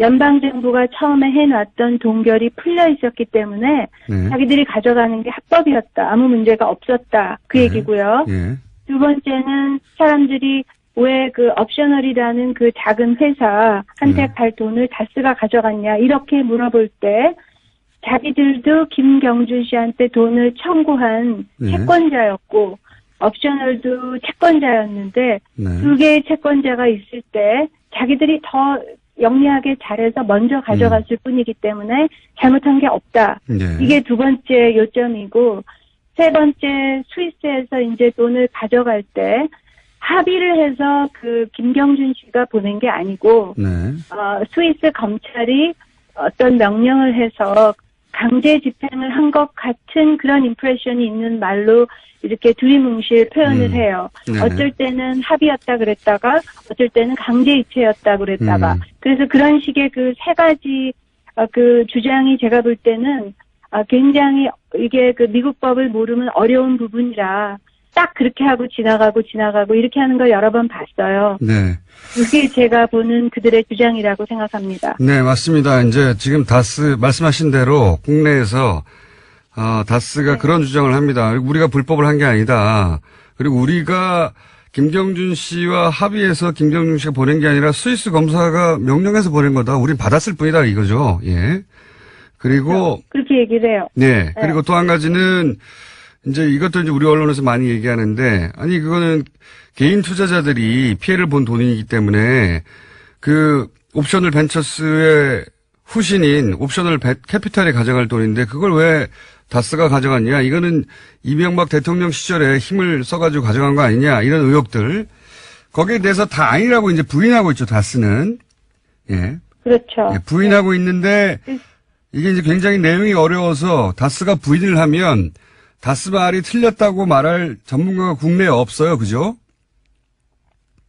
연방정부가 처음에 해놨던 동결이 풀려 있었기 때문에 네. 자기들이 가져가는 게 합법이었다. 아무 문제가 없었다. 그 네. 얘기고요. 예. 두 번째는 사람들이 왜 그 옵셔널이라는 그 작은 회사한테 갈 돈을 다스가 가져갔냐 이렇게 물어볼 때 자기들도 김경준 씨한테 돈을 청구한 네. 채권자였고 옵셔널도 채권자였는데 네. 두 개의 채권자가 있을 때 자기들이 더 영리하게 잘해서 먼저 가져갔을 뿐이기 때문에 잘못한 게 없다. 네. 이게 두 번째 요점이고 세 번째 스위스에서 이제 돈을 가져갈 때 합의를 해서 그 김경준 씨가 보낸 게 아니고 네. 스위스 검찰이 어떤 명령을 해서 강제 집행을 한 것 같은 그런 임프레션이 있는 말로 이렇게 두리뭉실 표현을 해요. 네. 어쩔 때는 합의였다 그랬다가 어쩔 때는 강제 이체였다 그랬다가 그래서 그런 식의 그 세 가지 그 주장이 제가 볼 때는 굉장히 이게 그 미국 법을 모르면 어려운 부분이라 딱 그렇게 하고 지나가고 이렇게 하는 걸 여러 번 봤어요. 네. 그게 제가 보는 그들의 주장이라고 생각합니다. 네, 맞습니다. 이제 지금 다스 말씀하신 대로 국내에서 다스가 그런 주장을 합니다. 우리가 불법을 한 게 아니다. 그리고 우리가 김경준 씨와 합의해서 김경준 씨가 보낸 게 아니라 스위스 검사가 명령해서 보낸 거다. 우린 받았을 뿐이다 이거죠. 예. 그리고 그렇게 얘기를 해요. 네. 그리고 또 한 가지는 이제 이것도 이제 우리 언론에서 많이 얘기하는데 아니 그거는 개인 투자자들이 피해를 본 돈이기 때문에 그 옵셔널 벤처스의 후신인 옵셔널 캐피탈이 가져갈 돈인데 그걸 왜 다스가 가져갔냐? 이거는 이명박 대통령 시절에 힘을 써가지고 가져간 거 아니냐? 이런 의혹들. 거기에 대해서 다 아니라고 이제 부인하고 있죠, 다스는. 예. 그렇죠. 예, 부인하고 있는데 이게 이제 굉장히 내용이 어려워서 다스가 부인을 하면 다스 말이 틀렸다고 말할 전문가가 국내에 없어요. 그죠?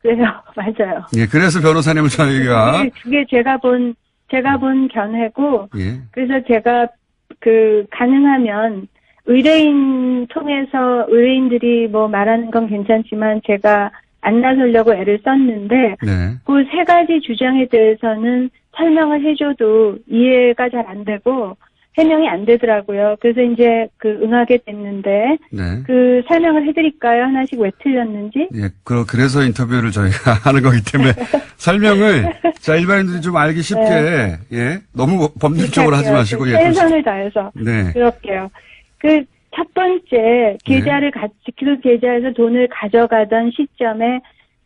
그래요. 맞아요. 예, 그래서 변호사님을 저희가. 그게 제가 본 견해고, 예. 그래서 제가 가능하면 의뢰인 통해서 의뢰인들이 뭐 말하는 건 괜찮지만 제가 안 나서려고 애를 썼는데, 네. 그 세 가지 주장에 대해서는 설명을 해줘도 이해가 잘 안 되고, 해명이 안 되더라고요. 그래서 이제 응하게 됐는데, 네. 설명을 해드릴까요? 하나씩 왜 틀렸는지? 예, 그래서 인터뷰를 저희가 하는 거기 때문에 설명을, 자, 일반인들이 좀 알기 쉽게, 예, 너무 법률적으로 하지 마시고, 예. 최선을 다해서. 네. 그럴게요. 첫 번째, 그 계좌에서 돈을 가져가던 시점에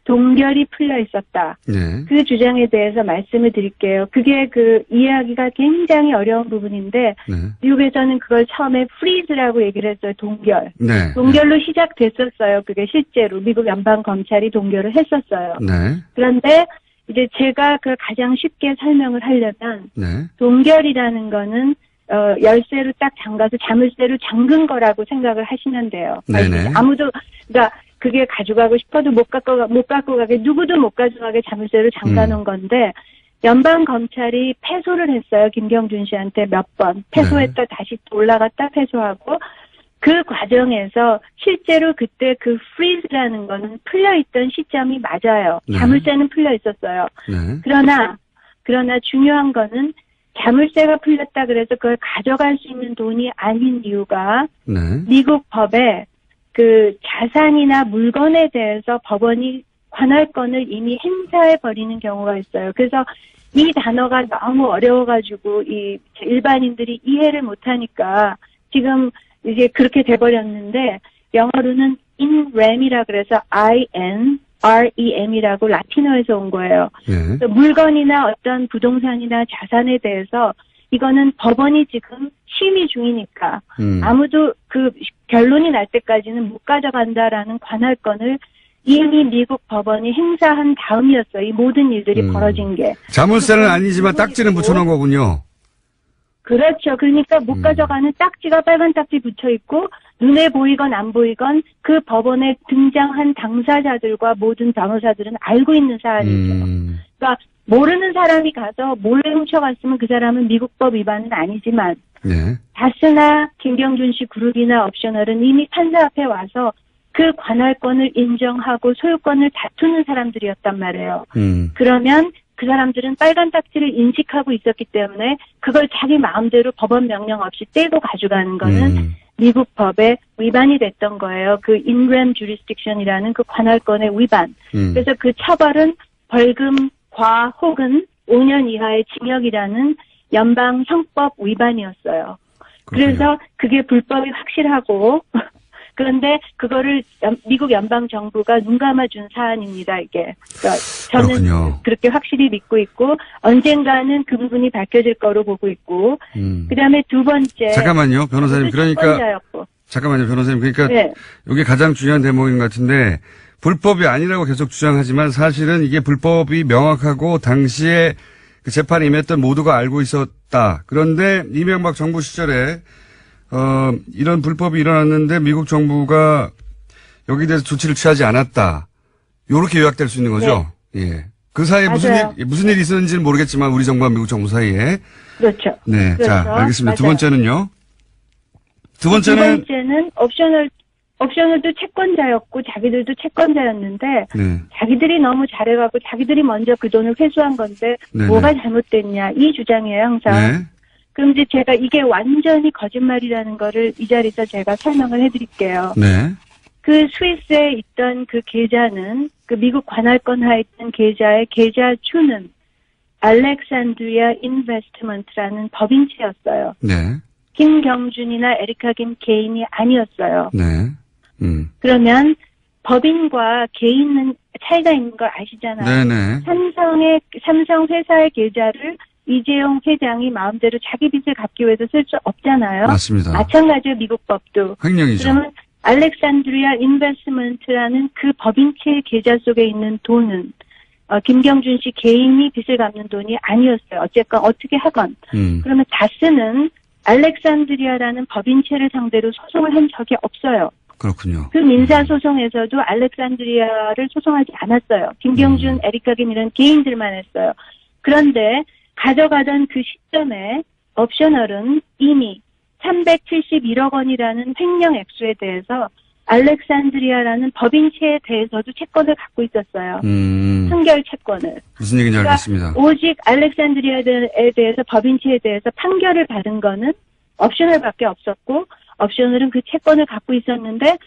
동결이 풀려 있었다. 네. 그 주장에 대해서 말씀을 드릴게요. 그게 이해하기가 굉장히 어려운 부분인데, 네. 미국에서는 그걸 처음에 프리즈라고 얘기를 했어요. 동결. 네. 동결로 시작됐었어요. 그게 실제로 미국 연방검찰이 동결을 했었어요. 네. 그런데 이제 제가 가장 쉽게 설명을 하려면, 네. 동결이라는 거는 열쇠로 딱 잠가서 자물쇠로 잠근 거라고 생각을 하시면 돼요. 네네. 아무도 그러니까 그게 가져가고 싶어도 못 갖고 가게 누구도 못 가져가게 자물쇠로 잠가 놓은 건데 연방 검찰이 패소를 했어요. 김경준 씨한테 몇 번. 패소했다 다시 또 올라갔다 패소하고 그 과정에서 실제로 그때 그 freeze라는 거는 풀려있던 시점이 맞아요. 네. 자물쇠는 풀려 있었어요. 네. 그러나 중요한 거는 자물쇠가 풀렸다 그래서 그걸 가져갈 수 있는 돈이 아닌 이유가 네. 미국 법에 그 자산이나 물건에 대해서 법원이 관할권을 이미 행사해 버리는 경우가 있어요. 그래서 이 단어가 너무 어려워가지고 이 일반인들이 이해를 못하니까 지금 이제 그렇게 돼버렸는데 영어로는 in rem이라 그래서 INREM이라고 라틴어에서 온 거예요. 네. 물건이나 어떤 부동산이나 자산에 대해서 이거는 법원이 지금 심의 중이니까 아무도 그 결론이 날 때까지는 못 가져간다라는 관할권을 이미 미국 법원이 행사한 다음이었어요. 이 모든 일들이 벌어진 게. 자물쇠는 아니지만 딱지는 붙여놓은 거군요. 그렇죠. 그러니까 못 가져가는 딱지가 빨간 딱지 붙여 있고 눈에 보이건 안 보이건 그 법원에 등장한 당사자들과 모든 변호사들은 알고 있는 사안이죠. 그러니까 모르는 사람이 가서 몰래 훔쳐갔으면 그 사람은 미국법 위반은 아니지만 네. 다스나 김경준 씨 그룹이나 옵셔널은 이미 판사 앞에 와서 그 관할권을 인정하고 소유권을 다투는 사람들이었단 말이에요. 그러면 그 사람들은 빨간 딱지를 인식하고 있었기 때문에 그걸 자기 마음대로 법원 명령 없이 떼고 가져가는 거는 미국 법에 위반이 됐던 거예요. 그 in rem jurisdiction이라는 그 관할권의 위반. 그래서 그 처벌은 벌금과 혹은 5년 이하의 징역이라는 연방 형법 위반이었어요. 그래서 그게 불법이 확실하고 그런데 그거를 미국 연방 정부가 눈 감아준 사안입니다. 이게 그러니까 저는 그렇군요. 그렇게 확실히 믿고 있고 언젠가는 그 부분이 밝혀질 거로 보고 있고 그다음에 두 번째 잠깐만요, 변호사님. 그러니까 채권자였고. 잠깐만요, 변호사님. 그러니까 네. 이게 가장 중요한 대목인 것 같은데 불법이 아니라고 계속 주장하지만 사실은 이게 불법이 명확하고 당시에 그 재판에 임했던 모두가 알고 있었다. 그런데 이명박 정부 시절에 이런 불법이 일어났는데 미국 정부가 여기에 대해서 조치를 취하지 않았다. 요렇게 요약될 수 있는 거죠? 네. 예. 그 사이에 무슨 일이 있었는지는 모르겠지만 우리 정부와 미국 정부 사이에. 그렇죠. 네. 그렇죠. 자, 알겠습니다. 맞아요. 두 번째는요? 두 두 번째는 번째는 옵셔널도 채권자였고 자기들도 채권자였는데 네. 자기들이 너무 잘해갖고 자기들이 먼저 그 돈을 회수한 건데 네네. 뭐가 잘못됐냐 이 주장이에요 항상. 네. 그럼 이제 제가 이게 완전히 거짓말이라는 거를 이 자리에서 제가 설명을 해드릴게요. 네. 그 스위스에 있던 그 계좌는 그 미국 관할권 하에 있던 계좌의 계좌주는 알렉산드리아 인베스트먼트라는 법인체였어요. 네. 김경준이나 에리카 김 개인이 아니었어요. 네. 그러면 법인과 개인은 차이가 있는 걸 아시잖아요. 네네. 삼성 회사의 계좌를 이재용 회장이 마음대로 자기 빚을 갚기 위해서 쓸 수 없잖아요. 맞습니다. 마찬가지로 미국 법도. 횡령이죠. 그러면 알렉산드리아 인베스트먼트라는 그 법인체의 계좌 속에 있는 돈은 김경준 씨 개인이 빚을 갚는 돈이 아니었어요. 어쨌건 어떻게 하건. 그러면 다스는 알렉산드리아라는 법인체를 상대로 소송을 한 적이 없어요. 그렇군요. 그 민사소송에서도 알렉산드리아를 소송하지 않았어요. 김경준, 에리카 김 이런 개인들만 했어요. 그런데 가져가던 그 시점에 옵셔널은 이미 371억 원이라는 횡령 액수에 대해서 알렉산드리아라는 법인체에 대해서도 채권을 갖고 있었어요. 판결 채권을. 무슨 얘기인지 알겠습니다. 오직 알렉산드리아에 대해서 법인체에 대해서 판결을 받은 거는 옵셔널밖에 없었고 옵셔널은 그 채권을 갖고 있었는데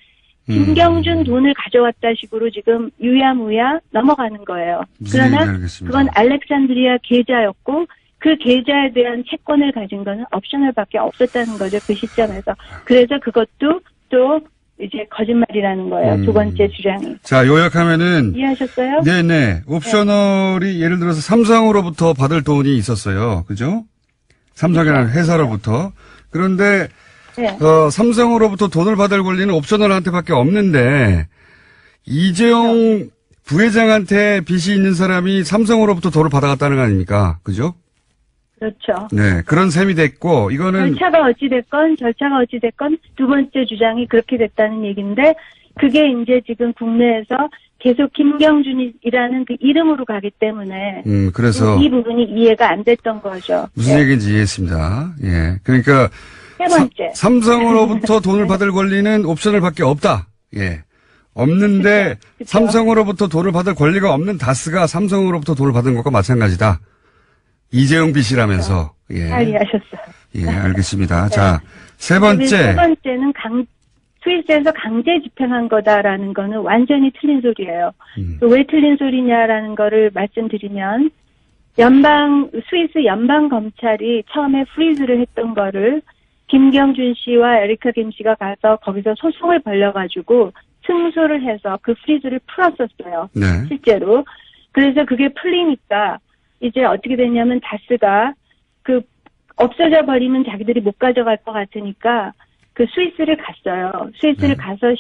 김경준 돈을 가져왔다 식으로 지금 유야무야 넘어가는 거예요. 그러나 그건 알렉산드리아 계좌였고 그 계좌에 대한 채권을 가진 거는 옵셔널밖에 없었다는 거죠. 그 시점에서. 그래서 그것도 또 이제 거짓말이라는 거예요. 두 번째 주장이. 자, 요약하면은. 이해하셨어요? 네네. 옵셔널이 예를 들어서 삼성으로부터 받을 돈이 있었어요. 그죠? 삼성이라는 회사로부터. 그런데, 네. 삼성으로부터 돈을 받을 권리는 옵셔널한테밖에 없는데, 이재용 부회장한테 빚이 있는 사람이 삼성으로부터 돈을 받아갔다는 거 아닙니까? 그죠? 그렇죠. 네. 그런 셈이 됐고, 이거는. 절차가 어찌됐건 두 번째 주장이 그렇게 됐다는 얘기인데, 그게 이제 지금 국내에서 계속 김경준이라는 그 이름으로 가기 때문에 그래서 이 부분이 이해가 안 됐던 거죠. 무슨 네. 얘기인지 이해했습니다. 예. 그러니까 세 번째. 삼성으로부터 돈을 받을 권리는 옵션을 밖에 없다. 예. 없는데 그쵸. 삼성으로부터 돈을 받을 권리가 없는 다스가 삼성으로부터 돈을 받은 것과 마찬가지다. 이재용 빚이라면서. 예. 잘 이해하셨어요. 예, 알겠습니다. 네. 자, 세 세 번째. 번째는 스위스에서 강제 집행한 거다라는 거는 완전히 틀린 소리예요. 왜 틀린 소리냐라는 거를 말씀드리면 스위스 연방 검찰이 처음에 프리즈를 했던 거를 김경준 씨와 에리카 김 씨가 가서 거기서 소송을 벌려가지고 승소를 해서 그 프리즈를 풀었었어요. 네. 실제로. 그래서 그게 풀리니까 이제 어떻게 됐냐면 다스가 없어져 버리면 자기들이 못 가져갈 것 같으니까 그 스위스를 갔어요. 스위스를 가서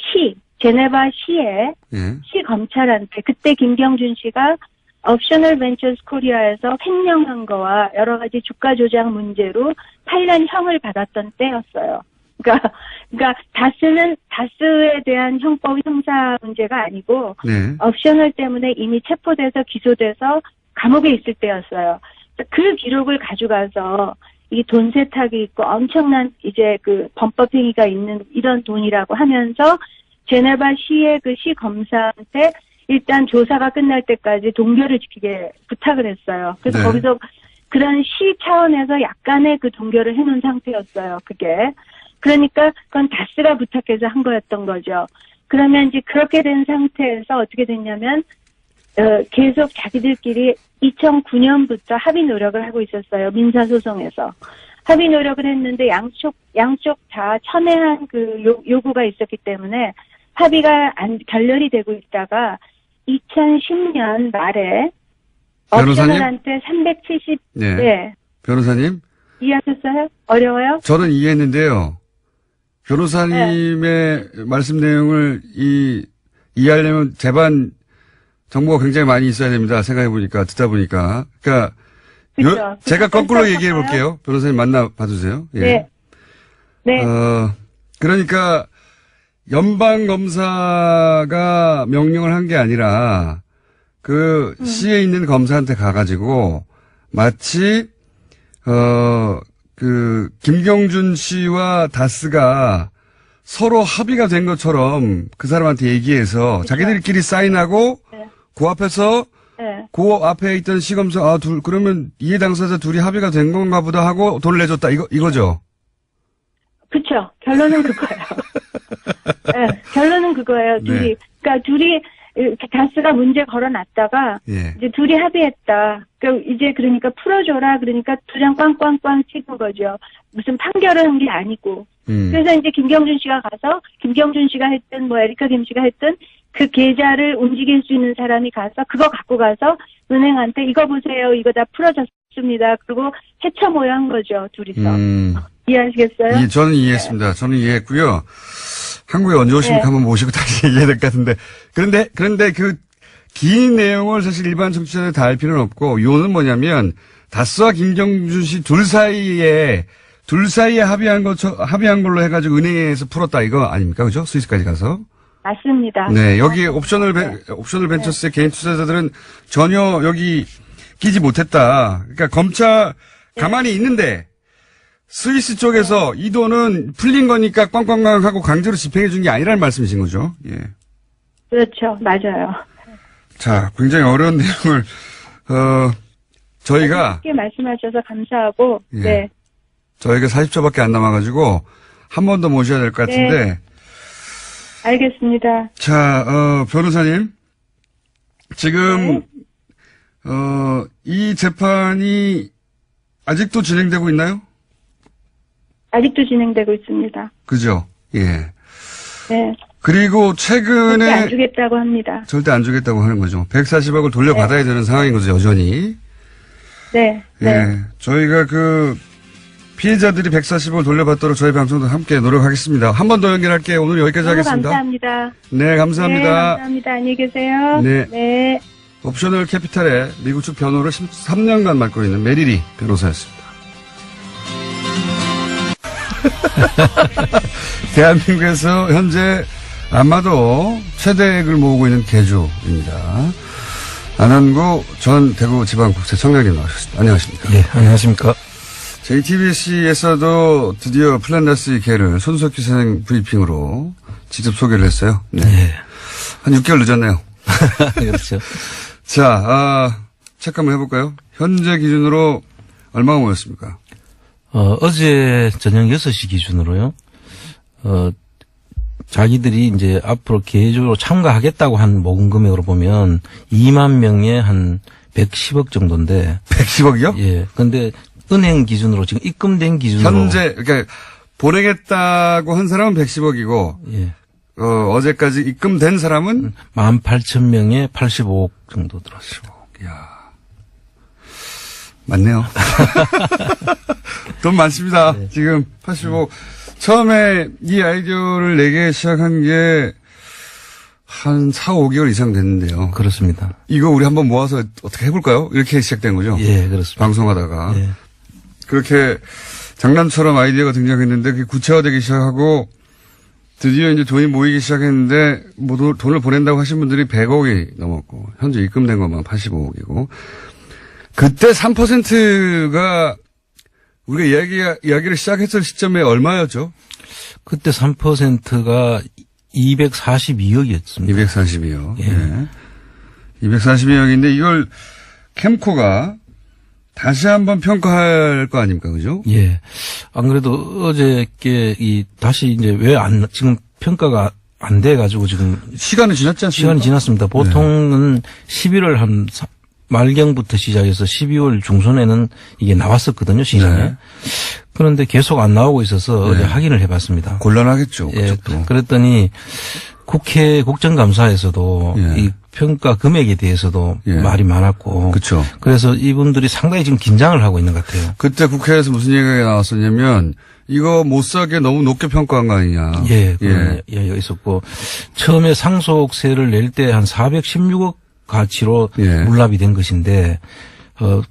제네바 시에 예. 시 검찰한테 그때 김경준 씨가 옵셔널 벤처스 코리아에서 횡령한 거와 여러 가지 주가 조작 문제로 8년 형을 받았던 때였어요. 그러니까 다스에 대한 형사 문제가 아니고 네. 옵셔널 때문에 이미 체포돼서 기소돼서 감옥에 있을 때였어요. 그 기록을 가져가서 이 돈 세탁이 있고 엄청난 이제 그 범법 행위가 있는 이런 돈이라고 하면서 제네바 시의 그 시 검사한테 일단 조사가 끝날 때까지 동결을 지키게 부탁을 했어요. 그래서 네. 거기서 그런 시 차원에서 약간의 그 동결을 해놓은 상태였어요. 그게. 그러니까 그건 다스가 부탁해서 한 거였던 거죠. 그러면 이제 그렇게 된 상태에서 어떻게 됐냐면 계속 자기들끼리 2009년부터 합의 노력을 하고 있었어요. 민사소송에서. 합의 노력을 했는데 양쪽 다 첨예한 그 요구가 있었기 때문에 합의가 결렬이 되고 있다가 2010년 말에 변호사님? 옵셔널한테 370, 네. 네. 변호사님? 이해하셨어요? 어려워요? 저는 이해했는데요. 변호사님의 말씀 내용을 이해하려면 재반 정보가 굉장히 많이 있어야 됩니다. 생각해보니까, 듣다 보니까. 그러니까, 그렇죠. 제가 거꾸로 그렇죠. 얘기해 볼게요. 변호사님 만나 봐주세요. 예. 네. 네. 그러니까, 연방검사가 명령을 한 게 아니라, 시에 있는 검사한테 가가지고, 마치, 김경준 씨와 다스가 서로 합의가 된 것처럼 그 사람한테 얘기해서 그쵸. 자기들끼리 사인하고 네. 그 앞에서 네. 그 앞에 있던 시검사 그러면 이해 당사자 둘이 합의가 된 건가 보다 하고 돈을 내줬다 이거죠. 그쵸. 결론은 그거예요. 네, 결론은 그거예요. 네. 그러니까 다스가 문제 걸어놨다가 예. 이제 둘이 합의했다. 그러니까 풀어줘라. 그러니까 도장 꽝꽝꽝 찍은 거죠. 무슨 판결을 한 게 아니고. 그래서 이제 김경준 씨가 가서 김경준 씨가 했든 에리카 김 씨가 했든 그 계좌를 움직일 수 있는 사람이 가서 그거 갖고 가서 은행한테 이거 보세요. 이거 다 풀어졌습니다. 그리고 해쳐 모여 한 거죠. 둘이서. 이해하시겠어요? 저는 이해했습니다. 저는 이해했고요. 한국에 언제 오십니까? 네. 한번 모시고 다시 얘기해야 될 것 같은데. 그런데 그 긴 내용을 사실 일반 청취자들 다 알 필요는 없고, 요는 뭐냐면, 다스와 김경준 씨 둘 사이에 합의한 걸로 해가지고 은행에서 풀었다 이거 아닙니까? 그죠? 스위스까지 가서. 맞습니다. 네, 여기 옵셔널 벤처스의 개인 투자자들은 전혀 여기 끼지 못했다. 그러니까 가만히 있는데, 스위스 쪽에서 이 돈은 풀린 거니까 꽝꽝꽝 하고 강제로 집행해 준 게 아니라는 말씀이신 거죠? 예. 그렇죠. 맞아요. 자, 굉장히 어려운 내용을, 저희가. 쉽게 말씀하셔서 감사하고, 예. 네. 저희가 40초밖에 안 남아가지고, 한 번 더 모셔야 될 것 같은데. 네. 알겠습니다. 자, 변호사님. 지금, 네. 이 재판이 아직도 진행되고 있나요? 아직도 진행되고 있습니다. 그죠? 예. 네. 그리고 절대 최근에. 안 주겠다고 합니다. 절대 안 주겠다고 하는 거죠. 140억을 돌려받아야 되는 상황인 거죠, 여전히. 네. 네. 예. 저희가 피해자들이 140억을 돌려받도록 저희 방송도 함께 노력하겠습니다. 한 번 더 연결할게요. 오늘 여기까지 하겠습니다. 감사합니다. 네, 감사합니다. 네, 감사합니다. 안녕히 계세요. 네. 네. 옵셔널 캐피탈의 미국 측 변호를 13년간 맡고 있는 메리리 변호사였습니다. 대한민국에서 현재 아마도 최대액을 모으고 있는 개주입니다. 안한구 전 대구지방국세청장님 나오셨습니다. 안녕하십니까? 예, 안녕하십니까? JTBC에서도 드디어 플란다스의 개를 손석희 선생 브리핑으로 직접 소개를 했어요. 네. 예. 한 6개월 늦었네요. 그렇죠. 자, 체크 한번 해볼까요? 현재 기준으로 얼마가 모였습니까? 어제 저녁 6시 기준으로요. 자기들이 이제 앞으로 개주로 참가하겠다고 한 모금 금액으로 보면 2만 명에 한 110억 정도인데. 110억이요? 예. 근데 은행 기준으로 지금 입금된 기준으로. 현재, 그러니까 보내겠다고 한 사람은 110억이고. 예. 어제까지 입금된 사람은 18,000명에 85억 정도 들었어요. 이야. 맞네요. 돈 많습니다. 네. 지금 85억. 처음에 이 아이디어를 내기 시작한 게 한 4, 5개월 이상 됐는데요. 그렇습니다. 이거 우리 한번 모아서 어떻게 해볼까요? 이렇게 시작된 거죠? 예, 그렇습니다. 방송하다가. 예. 그렇게 장난처럼 아이디어가 등장했는데 그게 구체화되기 시작하고 드디어 이제 돈이 모이기 시작했는데 돈을 보낸다고 하신 분들이 100억이 넘었고 현재 입금된 것만 85억이고 그때 3%가 우리가 이야기를 시작했을 시점에 얼마였죠? 그때 3%가 242억이었습니다. 242억. 예. 네. 242억인데 이걸 캠코가 다시 한번 평가할 거 아닙니까? 그죠? 예. 안 그래도 어저께 다시 이제 지금 평가가 안 돼가지고 지금. 시간은 지났지 않습니까? 시간이 지났습니다. 보통은 11월 한 말경부터 시작해서 12월 중순에는 이게 나왔었거든요, 시장에. 네. 그런데 계속 안 나오고 있어서 어제 확인을 해봤습니다. 곤란하겠죠. 예. 그쪽도. 그랬더니 국회 국정감사에서도 이 평가 금액에 대해서도 말이 많았고. 그렇죠. 그래서 이분들이 상당히 지금 긴장을 하고 있는 것 같아요. 그때 국회에서 무슨 얘기가 나왔었냐면 이거 못 사게 너무 높게 평가한 거 아니냐. 예. 그런 얘기가 있었고 처음에 상속세를 낼 때 한 416억 가치로 물납이 된 것인데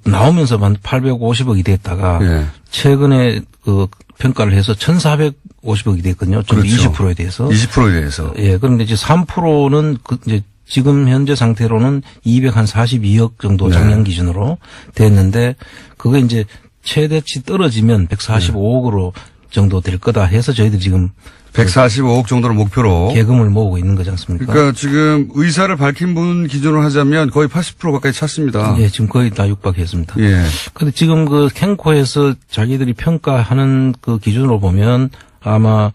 나오면서만 850억이 됐다가 최근에 평가를 해서 1,450억이 됐거든요. 좀 그렇죠. 20%에 대해서. 20%에 대해서. 예. 그런데 이제 3%는 이제 지금 현재 상태로는 242억 정도 작년 기준으로 됐는데 그거 이제 최대치 떨어지면 145억으로 정도 될 거다 해서 저희들이 지금 145억 정도를 목표로 계금을 모으고 있는 거지 않습니까? 그러니까 지금 의사를 밝힌 분 기준으로 하자면 거의 80% 가까이 찼습니다. 예, 지금 거의 다 육박했습니다. 예. 근데 지금 그 캠코에서 자기들이 평가하는 그 기준으로 보면 아마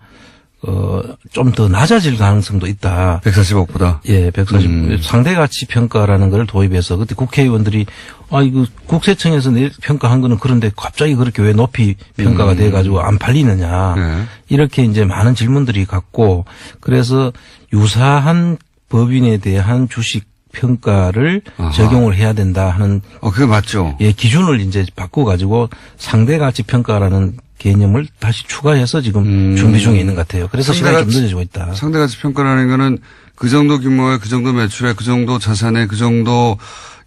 좀 더 낮아질 가능성도 있다. 140억보다. 예, 140. 상대가치 평가라는 걸 도입해서 그때 국회의원들이 이거 국세청에서 평가한 거는 그런데 갑자기 그렇게 왜 높이 평가가 돼 가지고 안 팔리느냐. 이렇게 이제 많은 질문들이 갔고 그래서 유사한 법인에 대한 주식 평가를 적용을 해야 된다 하는 그게 맞죠. 예, 기준을 이제 바꿔 가지고 상대가치 평가라는 개념을 다시 추가해서 지금 준비 중에 있는 것 같아요. 그래서 시간이 좀 늦어지고 있다. 상대가치 평가라는 거는 그 정도 규모에 그 정도 매출에 그 정도 자산에 그 정도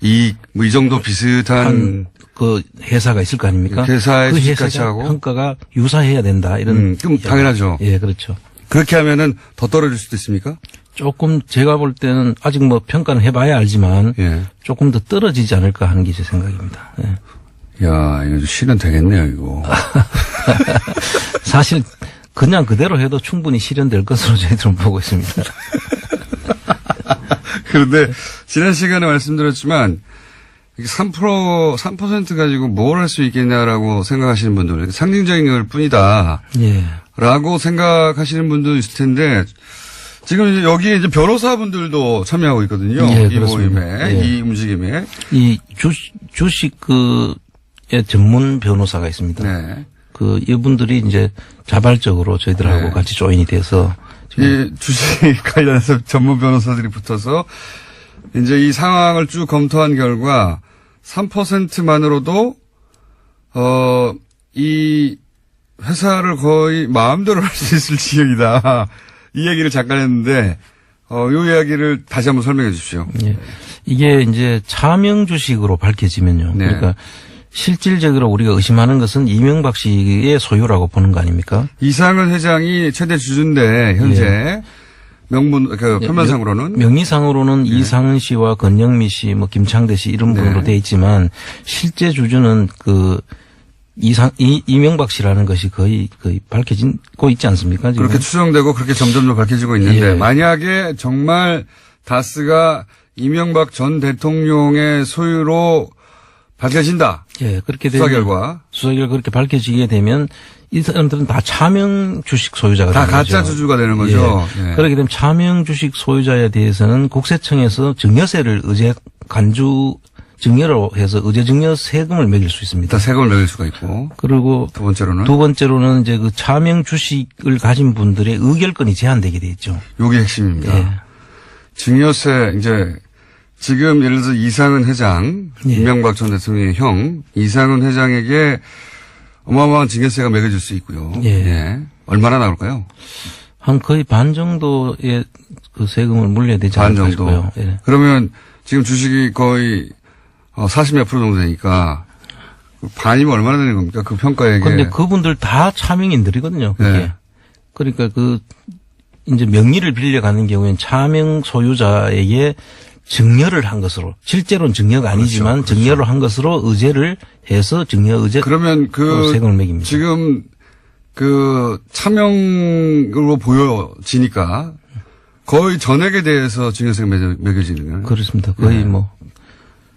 이익 뭐 이 정도 비슷한 그 회사가 있을 거 아닙니까? 회사의 그 주식가치하고 평가가 유사해야 된다. 이런. 그럼 당연하죠. 예, 그렇죠. 그렇게 하면은 더 떨어질 수도 있습니까? 조금 제가 볼 때는 아직 뭐 평가는 해봐야 알지만 조금 더 떨어지지 않을까 하는 게 제 생각입니다. 예. 야, 이거 실현되겠네요, 이거. 사실 그냥 그대로 해도 충분히 실현될 것으로 저희들은 보고 있습니다. 그런데 지난 시간에 말씀드렸지만 3% 가지고 뭘 할 수 있겠냐라고 생각하시는 분들, 상징적인 걸 뿐이다. 예. 라고 생각하시는 분도 있을 텐데 지금 이제 여기에 이제 변호사분들도 참여하고 있거든요. 예, 이 그렇습니다. 모임에, 이 움직임에. 이 주식 전문 변호사가 있습니다. 네. 이분들이 이제 자발적으로 저희들하고 같이 조인이 돼서. 이 주식 관련해서 전문 변호사들이 붙어서 이제 이 상황을 쭉 검토한 결과 3%만으로도, 이 회사를 거의 마음대로 할 수 있을 지역이다. 이 얘기를 잠깐 했는데, 요 이야기를 다시 한번 설명해 주십시오. 예. 이게 이제 차명 주식으로 밝혀지면요. 네. 그러니까 실질적으로 우리가 의심하는 것은 이명박 씨의 소유라고 보는 거 아닙니까? 이상은 회장이 최대 주주인데, 현재. 명분, 그 표면상으로는. 명의상으로는 이상은 씨와 권영미 씨, 뭐 김창대 씨 이런 분으로 돼 있지만 실제 주주는 이명박 씨라는 것이 거의 밝혀지고 있지 않습니까? 지금? 그렇게 추정되고 그렇게 점점 더 밝혀지고 있는데 예. 만약에 정말 다스가 이명박 전 대통령의 소유로 밝혀진다. 예, 그렇게 수사 되면 결과. 수사 결과 그렇게 밝혀지게 되면 이 사람들은 다 차명 주식 소유자가 다 되는 가짜 거죠. 주주가 되는 거죠. 예. 예. 그렇게 되면 차명 주식 소유자에 대해서는 국세청에서 증여세를 증여로 해서 증여 세금을 매길 수 있습니다. 일단 세금을 매길 수가 있고. 그리고 두 번째로는. 두 번째로는 이제 그 차명 주식을 가진 분들의 의결권이 제한되게 돼 있죠. 요게 핵심입니다. 예. 증여세 이제 지금 예를 들어서 이상은 회장, 예. 이명박 전 대통령의 형 이상은 회장에게 어마어마한 증여세가 매겨질 수 있고요. 예. 얼마나 나올까요? 한 거의 반 정도의 그 세금을 물려야 되지 반 않을까 정도. 싶고요. 예. 그러면 지금 주식이 거의 40몇 프로 정도 되니까 반이면 얼마나 되는 겁니까? 그 평가액에. 그런데 그분들 다 차명인들이거든요. 그게. 네. 그러니까 이제 명의를 빌려가는 경우에는 차명 소유자에게 증여를 한 것으로 실제로는 증여가 아니지만 그렇죠. 증여를 한 것으로 의제를 해서 증여 의제 그러면 세금을 매깁니다. 지금 차명으로 보여지니까 거의 전액에 대해서 증여세가 매겨지는 거예요. 그렇습니다. 거의 네.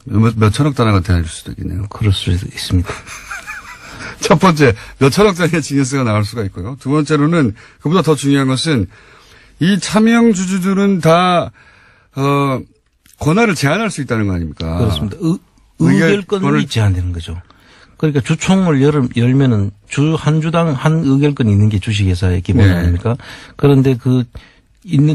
몇 천억 단위가 되는 수도 있겠네요. 그럴 수 있습니다. 첫 번째, 몇 천억 단위의 증여세가 나올 수가 있고요. 두 번째로는 그보다 더 중요한 것은 이 차명 주주들은 다, 권한을 제한할 수 있다는 거 아닙니까? 그렇습니다. 의결권이 제한되는 거죠. 그러니까 주총을 열면은 한 주당 한 의결권이 있는 게 주식회사의 기본 네. 아닙니까? 그런데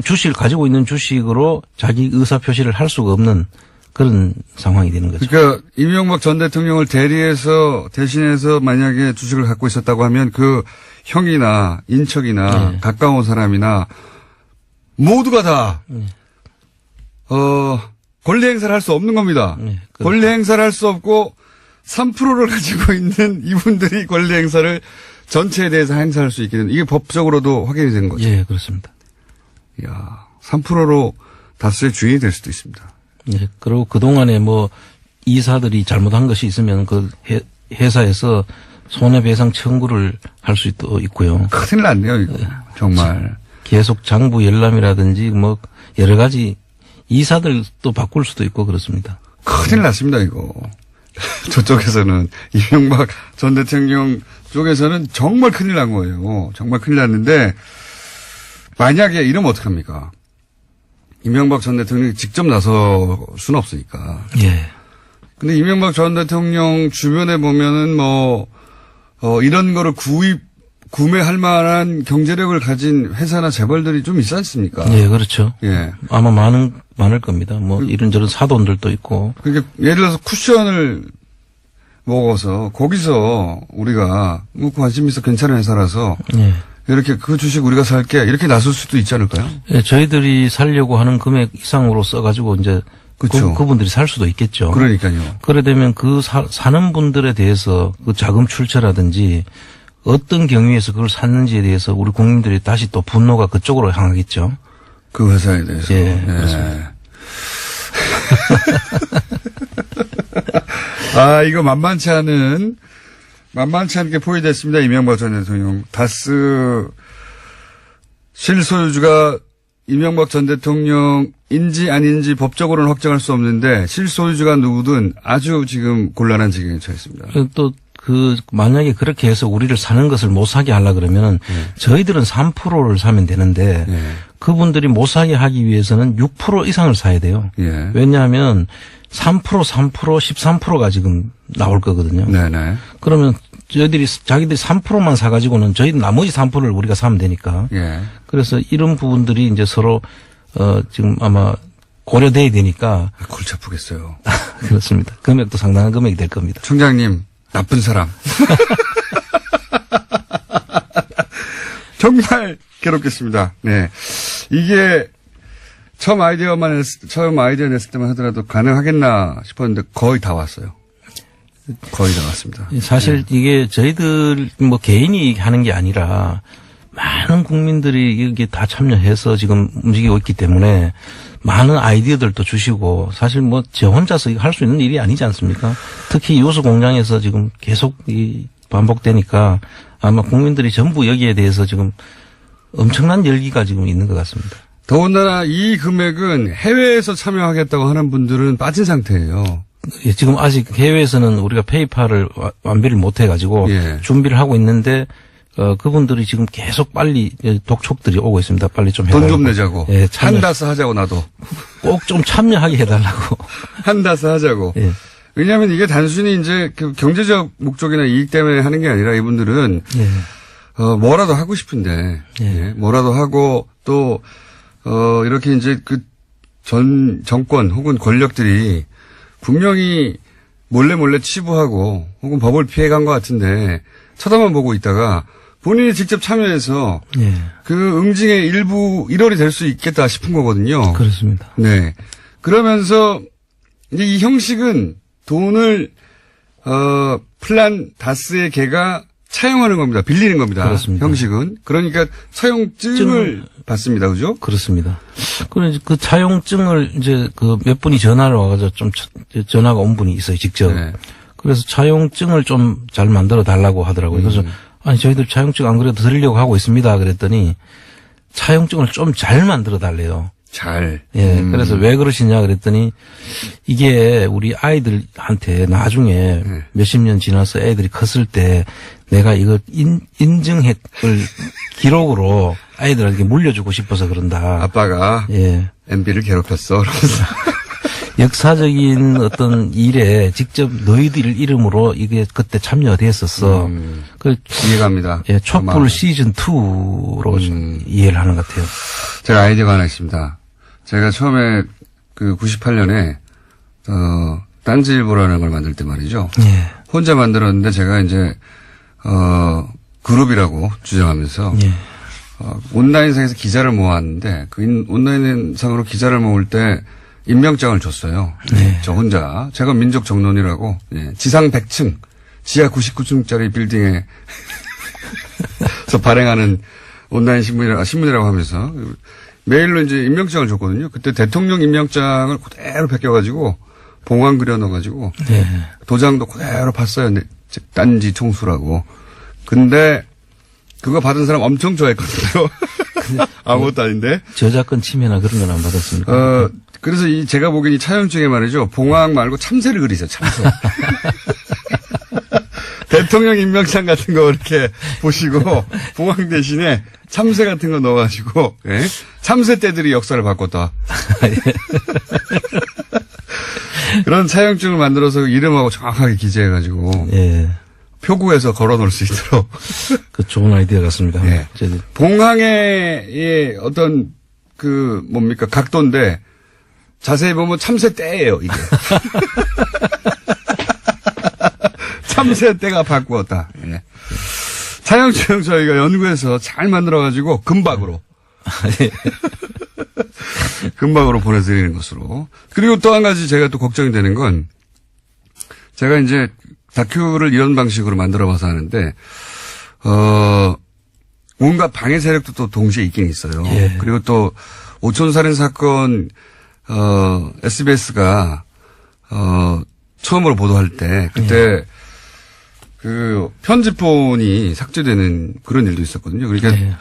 주식을 가지고 있는 주식으로 자기 의사 표시를 할 수가 없는 그런 상황이 되는 거죠. 그러니까 이명박 전 대통령을 대신해서 만약에 주식을 갖고 있었다고 하면 그 형이나 인척이나 네. 가까운 사람이나 모두가 다, 권리 행사를 할 수 없는 겁니다. 네, 그렇죠. 권리 행사를 할 수 없고 3%를 가지고 있는 이분들이 권리 행사를 전체에 대해서 행사할 수 있게 되는 이게 법적으로도 확인이 되는 거죠. 예, 그렇습니다. 이야, 3%로 다스의 주인이 될 수도 있습니다. 예, 그리고 그동안에 이사들이 잘못한 것이 있으면 그 회사에서 손해배상 청구를 할 수도 있고요. 큰일 났네요, 이거. 정말. 계속 장부 열람이라든지 여러 가지 이사들도 바꿀 수도 있고 그렇습니다. 큰일 났습니다, 이거. 저쪽에서는 이명박 전 대통령 쪽에서는 정말 큰일 난 거예요. 정말 큰일 났는데 만약에 이러면 어떡합니까? 이명박 전 대통령이 직접 나설 수는 없으니까. 예. 근데 이명박 전 대통령 주변에 보면은 이런 거를 구매할 만한 경제력을 가진 회사나 재벌들이 좀 있지 않습니까? 예, 그렇죠. 예. 아마 많을 겁니다. 이런저런 사돈들도 있고. 그러니까 예를 들어서 쿠션을 먹어서 거기서 우리가 관심 있어 괜찮은 회사라서 예. 이렇게 그 주식 우리가 살게 이렇게 나설 수도 있지 않을까요? 예, 저희들이 살려고 하는 금액 이상으로 써가지고 이제 그렇죠. 그분들이 살 수도 있겠죠. 그러니까요. 그래 되면 사는 분들에 대해서 그 자금 출처라든지 어떤 경위에서 그걸 샀는지에 대해서 우리 국민들이 다시 또 분노가 그쪽으로 향하겠죠. 그 회사에 대해서. 예, 그렇습니다. 이거 만만치 않게 포위됐습니다. 이명박 전 대통령. 다스 실소유주가 이명박 전 대통령인지 아닌지 법적으로는 확정할 수 없는데 실소유주가 누구든 아주 지금 곤란한 지경에 처했습니다. 또 만약에 그렇게 해서 우리를 사는 것을 못 사게 하려 그러면은 저희들은 3%를 사면 되는데 그분들이 못 사게 하기 위해서는 6% 이상을 사야 돼요. 예. 왜냐하면 3%, 13%가 지금 나올 거거든요. 네네. 그러면 자기들이 3%만 사가지고는 저희 나머지 3%를 우리가 사면 되니까. 예. 그래서 이런 부분들이 이제 서로 지금 아마 고려돼야 되니까. 골치 아프겠어요. 그렇습니다. 금액도 상당한 금액이 될 겁니다. 총장님, 나쁜 사람. 정말 괴롭겠습니다. 네. 이게 처음 아이디어 냈을 때만 하더라도 가능하겠나 싶었는데 거의 다 왔어요. 거의 다 왔습니다. 사실 이게 저희들 개인이 하는 게 아니라 많은 국민들이 여기에 다 참여해서 지금 움직이고 있기 때문에 많은 아이디어들도 주시고 사실 뭐 저 혼자서 할 수 있는 일이 아니지 않습니까? 특히 요소 공장에서 지금 계속 이 반복되니까 아마 국민들이 전부 여기에 대해서 지금 엄청난 열기가 지금 있는 것 같습니다. 더군다나 이 금액은 해외에서 참여하겠다고 하는 분들은 빠진 상태예요. 예, 지금 아직 해외에서는 우리가 페이팔을 완비를 못 해가지고 예. 준비를 하고 있는데 그분들이 지금 계속 빨리 독촉들이 오고 있습니다. 빨리 좀 해달라고. 돈 좀 내자고. 예, 참여. 한다스 하자고 나도. 꼭 좀 참여하게 해달라고. 한다스 하자고. 예. 왜냐하면 이게 단순히 이제 그 경제적 목적이나 이익 때문에 하는 게 아니라 이분들은 예. 뭐라도 하고 싶은데 예. 뭐라도 하고 또 이렇게 이제 그 정권 혹은 권력들이 분명히 몰래 치부하고 혹은 법을 피해간 것 같은데 쳐다만 보고 있다가 본인이 직접 참여해서 예. 그 응징의 일부 1월이 될 수 있겠다 싶은 거거든요. 그렇습니다. 네. 그러면서 이제 이 형식은 돈을 플란 다스의 개가 차용하는 겁니다. 빌리는 겁니다. 그렇습니다. 형식은. 그러니까 차용증을 받습니다. 그죠? 그렇습니다. 그래서 그 차용증을 이제 그 몇 분이 전화를 와가지고 좀 전화가 온 분이 있어요. 직접. 네. 그래서 차용증을 좀 잘 만들어 달라고 하더라고요. 그래서 아니 저희들 차용증 안 그래도 드리려고 하고 있습니다. 그랬더니 차용증을 좀 잘 만들어 달래요. 잘. 예. 그래서 왜 그러시냐 그랬더니 이게 우리 아이들한테 나중에 몇십 년 지나서 애들이 컸을 때 내가 이거 인증했을 기록으로 아이들에게 물려주고 싶어서 그런다. 아빠가 예. MB를 괴롭혔어. 그러면서. 역사적인 어떤 일에 직접 너희들 이름으로 이게 그때 참여됐었어. 이해갑니다. 예, 촛불 시즌 2로 이해를 하는 것 같아요. 제가 아이디어가 하나 있습니다. 제가 처음에 그 98년에 딴지일보라는 걸 만들 때 말이죠. 예. 혼자 만들었는데 제가 이제 그룹이라고 주장하면서 예. 온라인상에서 기자를 모았는데 그 온라인상으로 기자를 모을 때 임명장을 줬어요. 네. 저 혼자. 제가 민족 정론이라고 지상 100층, 지하 99층짜리 빌딩에 서 발행하는 온라인 신문이라고 하면서 메일로 이제 임명장을 줬거든요. 그때 대통령 임명장을 그대로 베껴가지고 봉황 그려 넣어가지고 네. 도장도 그대로 봤어요. 딴지 총수라고. 근데 그거 받은 사람 엄청 좋아했거든요. 아무것도 아닌데. 저작권 침해나 그런 건 안 받았습니까? 그래서 제가 보기엔 이 차용증에 말이죠. 봉황 말고 참새를 그리세요. 참새. 대통령 임명장 같은 거 이렇게 보시고 봉황 대신에 참새 같은 거 넣어가지고 예? 참새 떼들이 역사를 바꿨다. 그런 차용증을 만들어서 이름하고 정확하게 기재해가지고 예. 표구에서 걸어놓을 수 있도록. 그 좋은 아이디어 같습니다. 예. 봉황의 어떤 그 뭡니까 각도인데 자세히 보면 참새 떼예요 이게. 참새 떼가 바꾸었다. 예. 차용증 저희가 연구해서 잘 만들어가지고 금박으로. 금박으로 보내드리는 것으로. 그리고 또 한 가지 제가 또 걱정이 되는 건 제가 이제 다큐를 이런 방식으로 만들어봐서 하는데 온갖 방해 세력도 또 동시에 있긴 있어요. 예. 그리고 또 오촌살인 사건 SBS가 처음으로 보도할 때 그때 그 편집본이 삭제되는 그런 일도 있었거든요. 그러니까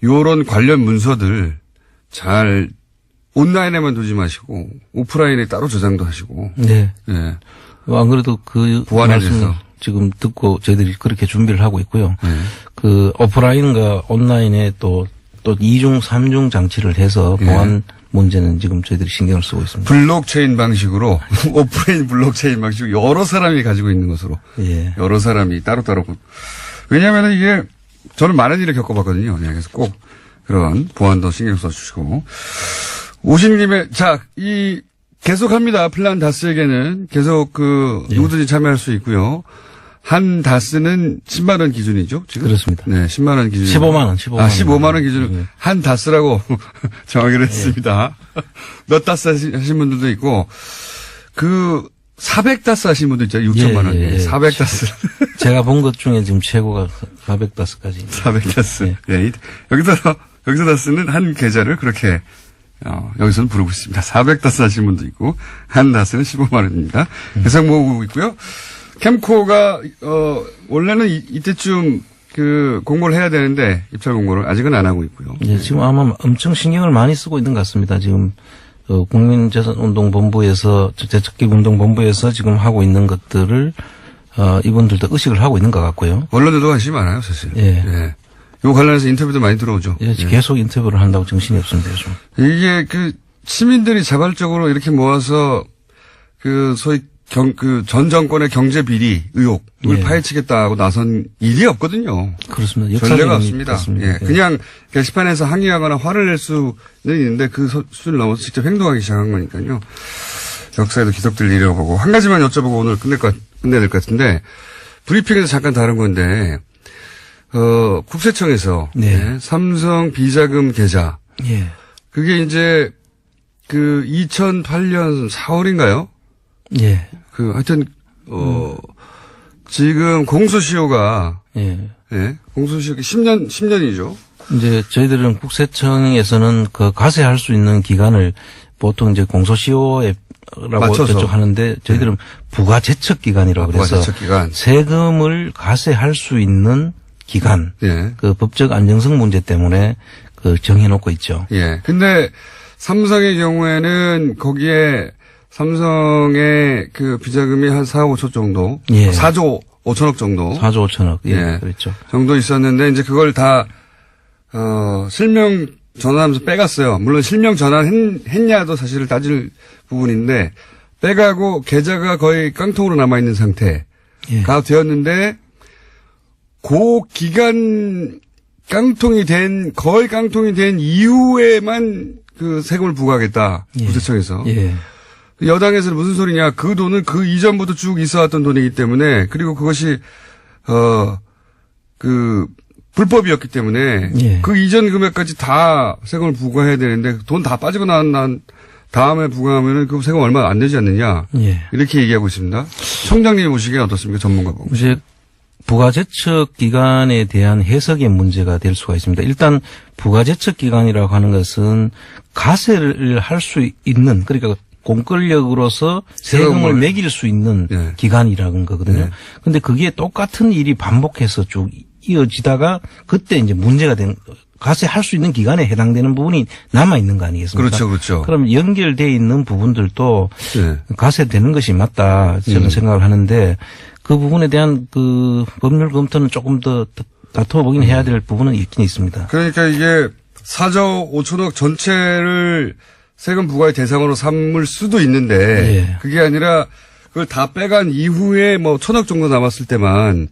요런 관련 문서들 잘 온라인에만 두지 마시고 오프라인에 따로 저장도 하시고. 네. 예. 안 그래도 그 보완해서 말씀을 지금 듣고 저희들이 그렇게 준비를 하고 있고요. 그 오프라인과 온라인에 또 2중, 3중 장치를 해서 보안 문제는 지금 저희들이 신경을 쓰고 있습니다. 블록체인 방식으로 오프라인 블록체인 방식으로 여러 사람이 가지고 있는 것으로 예. 여러 사람이 따로따로. 왜냐하면 이게 저는 많은 일을 겪어봤거든요. 그래서 꼭 그런 보안도 신경 써주시고. 오신 김에 계속합니다. 플란 다스에게는 계속 누구든지 참여할 수 있고요. 한 다스는 10만 원 기준이죠, 지금? 그렇습니다. 네, 10만 원 기준. 15만 원. 15만 원 기준으로 한 다스라고 정하기로 했습니다. 몇 다스 하신 분들도 있고, 400다스 하신 분도 있죠. 6천만 원. 예. 400다스. 제가 본 것 중에 지금 최고가 400다스까지. 400다스. 예. 여기서 다스는 한 계좌를 그렇게, 여기서는 부르고 있습니다. 400다스 하신 분도 있고, 한 다스는 15만 원입니다. 계속 모으고 있고요. 캠코가, 원래는 이때쯤 공고를 해야 되는데, 입찰 공고를 아직은 안 하고 있고요. 예, 지금 아마 엄청 신경을 많이 쓰고 있는 것 같습니다. 지금, 국민재산운동본부에서, 재척기운동본부에서 지금 하고 있는 것들을, 이분들도 의식을 하고 있는 것 같고요. 언론에도 관심이 많아요, 사실. 예. 요 관련해서 인터뷰도 많이 들어오죠. 예, 계속 인터뷰를 한다고 정신이 없습니다, 요즘. 이게 시민들이 자발적으로 이렇게 모아서 소위 전 정권의 경제 비리 의혹을 예. 파헤치겠다고 나선 일이 없거든요. 그렇습니다. 전례가 없습니다. 그렇습니다. 예. 그냥 게시판에서 항의하거나 화를 낼 수는 있는데 그 수준을 넘어서 직접 행동하기 시작한 거니까요. 역사에도 기록될 일이라고 보고 한 가지만 여쭤보고 오늘 끝내야 될 것 같은데 브리핑에서 잠깐 다룬 건데 국세청에서 네. 삼성 비자금 계좌 예. 그게 이제 2008년 4월인가요? 예. 하여튼 지금 공소시효가 예. 공소시효가 10년이죠. 이제 저희들은 국세청에서는 가세할 수 있는 기간을 보통 이제 공소시효라고 맞춰서 하는데 저희들은 부가제척 기간이라고 그래서 부가제척 기간. 세금을 가세할 수 있는 기간. 예. 법적 안정성 문제 때문에 정해놓고 있죠. 예. 근데 삼성의 경우에는 거기에 삼성의 비자금이 한 4억 5천 정도. 예. 4조 5천억 정도. 4조 5천억. 예. 예. 그렇죠. 정도 있었는데 이제 그걸 다, 실명 전환하면서 빼갔어요. 물론 실명 전환했냐도 사실을 따질 부분인데 빼가고 계좌가 거의 깡통으로 남아있는 상태가 예. 되었는데 그 기간 거의 깡통이 된 이후에만 세금을 부과하겠다. 예. 국세청에서. 예. 여당에서는 무슨 소리냐. 그 돈은 그 이전부터 쭉 있어왔던 돈이기 때문에 그리고 그것이 불법이었기 때문에 예. 그 이전 금액까지 다 세금을 부과해야 되는데 돈 다 빠지고 난 다음에 부과하면은 그 세금 얼마 안 되지 않느냐. 예. 이렇게 얘기하고 있습니다. 청장님이 보시기에 어떻습니까? 전문가 보고. 이제 부가제척 기간에 대한 해석의 문제가 될 수가 있습니다. 일단 부가제척 기간이라고 하는 것은 가세를 할 수 있는 그러니까 공권력으로서 세금을 매길 수 있는 네. 기간이라는 거거든요. 그런데 그게 똑같은 일이 반복해서 쭉 이어지다가 그때 이제 문제가 가세할 수 있는 기간에 해당되는 부분이 남아 있는 거 아니겠습니까? 그렇죠, 그렇죠. 그럼 연결돼 있는 부분들도 네. 가세되는 것이 맞다 저는 생각을 하는데 그 부분에 대한 법률 검토는 조금 더 다투어 보긴 해야 될 부분은 있긴 있습니다. 그러니까 이게 4조 5천억 전체를 세금 부과의 대상으로 삼을 수도 있는데 예. 그게 아니라 그걸 다 빼간 이후에 1,000억 정도 남았을 때만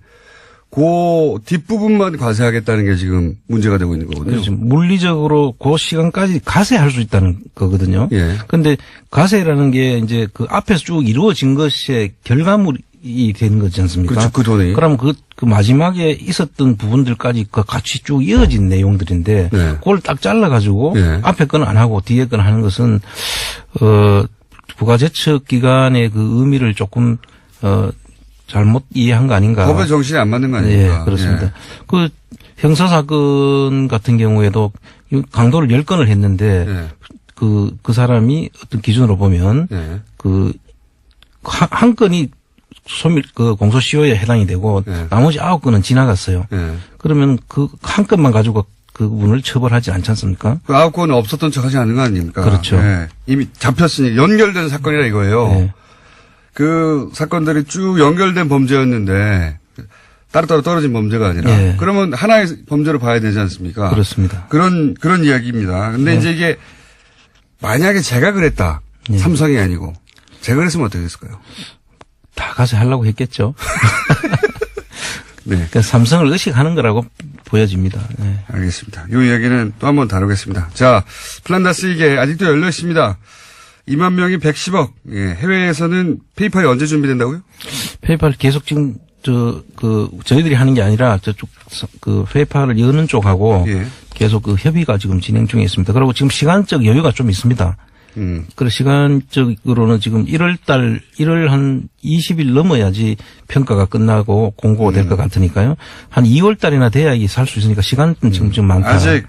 그 뒷부분만 과세하겠다는 게 지금 문제가 되고 있는 거거든요. 그렇죠. 물리적으로 그 시간까지 가세할 수 있다는 거거든요. 예. 그런데 가세라는 게 이제 그 앞에서 쭉 이루어진 것의 결과물이 되는 거지 않습니까? 그렇죠. 그 돈이. 그럼 그 마지막에 있었던 부분들까지 같이 쭉 이어진 내용들인데 네. 그걸 딱 잘라가지고 네. 앞에 건 안 하고 뒤에 건 하는 것은 부가제척 기간의 그 의미를 조금 잘못 이해한 거 아닌가. 법의 정신이 안 맞는 거 아닙니까? 예, 그렇습니다. 예. 그 형사사건 같은 경우에도 강도를 10건을 했는데 예. 그 사람이 어떤 기준으로 보면 예. 한 건이 공소시효에 해당이 되고 예. 나머지 9건은 지나갔어요. 예. 그러면 그 한 건만 가지고 그분을 처벌하지 않지 않습니까? 그 9건은 없었던 척 하지 않는 거 아닙니까? 그렇죠. 예. 이미 잡혔으니 연결된 사건이라 이거예요. 네. 그 사건들이 쭉 연결된 범죄였는데 따로따로 떨어진 범죄가 아니라 예. 그러면 하나의 범죄로 봐야 되지 않습니까? 그렇습니다. 그런 이야기입니다. 근데 이제 이게 만약에 제가 그랬다. 예. 삼성이 아니고 제가 그랬으면 어떻게 됐을까요? 다 가서 하려고 했겠죠. 네. 그러니까 삼성을 의식하는 거라고 보여집니다. 네. 알겠습니다. 이 이야기는 또 한번 다루겠습니다. 자, 플란다스 이게 아직도 열려 있습니다. 2만 명이 110억. 예, 해외에서는 페이팔이 언제 준비된다고요? 페이팔 계속 지금 저희들이 하는 게 아니라 저쪽 페이팔을 여는 쪽하고 예. 계속 협의가 지금 진행 중에 있습니다. 그리고 지금 시간적 여유가 좀 있습니다. 그 시간적으로는 지금 1월 한 20일 넘어야지 평가가 끝나고 공고가 될 것 같으니까요. 한 2월 달이나 돼야 이게 살 수 있으니까 시간은 지금 좀 많다. 아직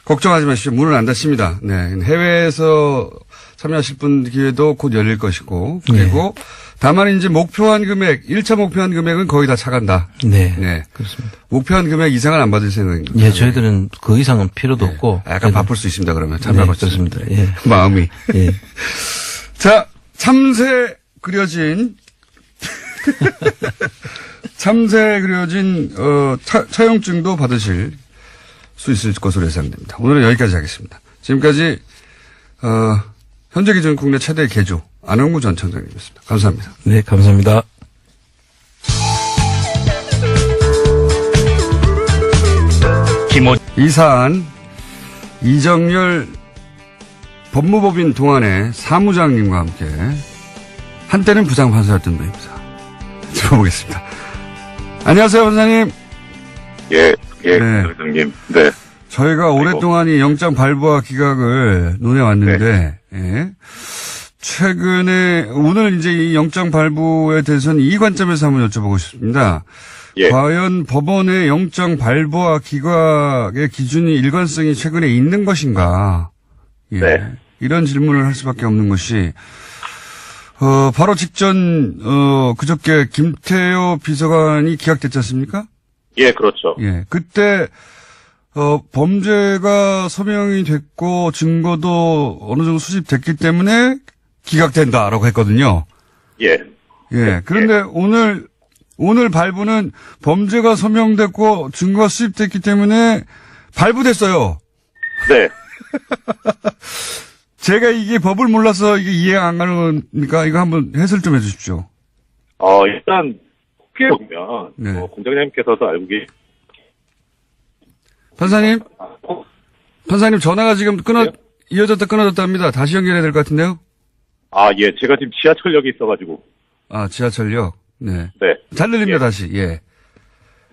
걱정하지 마십시오. 문은 안 닫힙니다. 네. 해외에서 참여하실 분 기회도 곧 열릴 것이고. 그리고 다만 이제 목표한 금액, 1차 목표한 금액은 거의 다 차간다. 네. 네. 그렇습니다. 목표한 금액 이상은 안 받을 생각입니다. 예, 저희들은 그 이상은 필요도 없고. 약간 바쁠 수 있습니다. 그러면 참여하고 그렇습니다. 예. 마음이. 예. 자, 참새 그려진 차용증도 받으실 수 있을 것으로 예상됩니다. 오늘은 여기까지 하겠습니다. 지금까지 현재 기준 국내 최대 개조 안홍구 전 청장님이었습니다. 감사합니다. 네, 감사합니다. 이 사안 이정열 법무법인 동안의 사무장님과 함께 한때는 부장판사였던 분입니다. 들어보겠습니다. 안녕하세요, 판사님. 예, 네. 선생님. 네. 저희가 오랫동안 이 영장 발부와 기각을 논해왔는데, 예. 최근에, 오늘 이제 이 영장 발부에 대해서는 이 관점에서 한번 여쭤보고 싶습니다. 예. 과연 법원의 영장 발부와 기각의 기준이 일관성이 최근에 있는 것인가? 예. 네. 이런 질문을 할 수밖에 없는 것이, 바로 직전, 그저께 김태효 비서관이 기각됐지 않습니까? 예, 그렇죠. 예. 그때, 범죄가 소명이 됐고 증거도 어느 정도 수집됐기 때문에 기각된다라고 했거든요. 예. 예. 그런데 오늘 발부는 범죄가 소명됐고 증거가 수집됐기 때문에 발부됐어요. 네. 제가 이게 법을 몰라서 이게 이해가 안 가는 겁니까? 이거 한번 해설 좀 해 주십시오. 일단, 크게 보면, 네. 공장장님께서도 알고 판사님 전화가 지금 이어졌다 끊어졌다 합니다. 다시 연결해야 될 것 같은데요? 예. 제가 지금 지하철역에 있어가지고. 아, 지하철역. 네. 네. 잘 들립니다, 예. 다시. 예.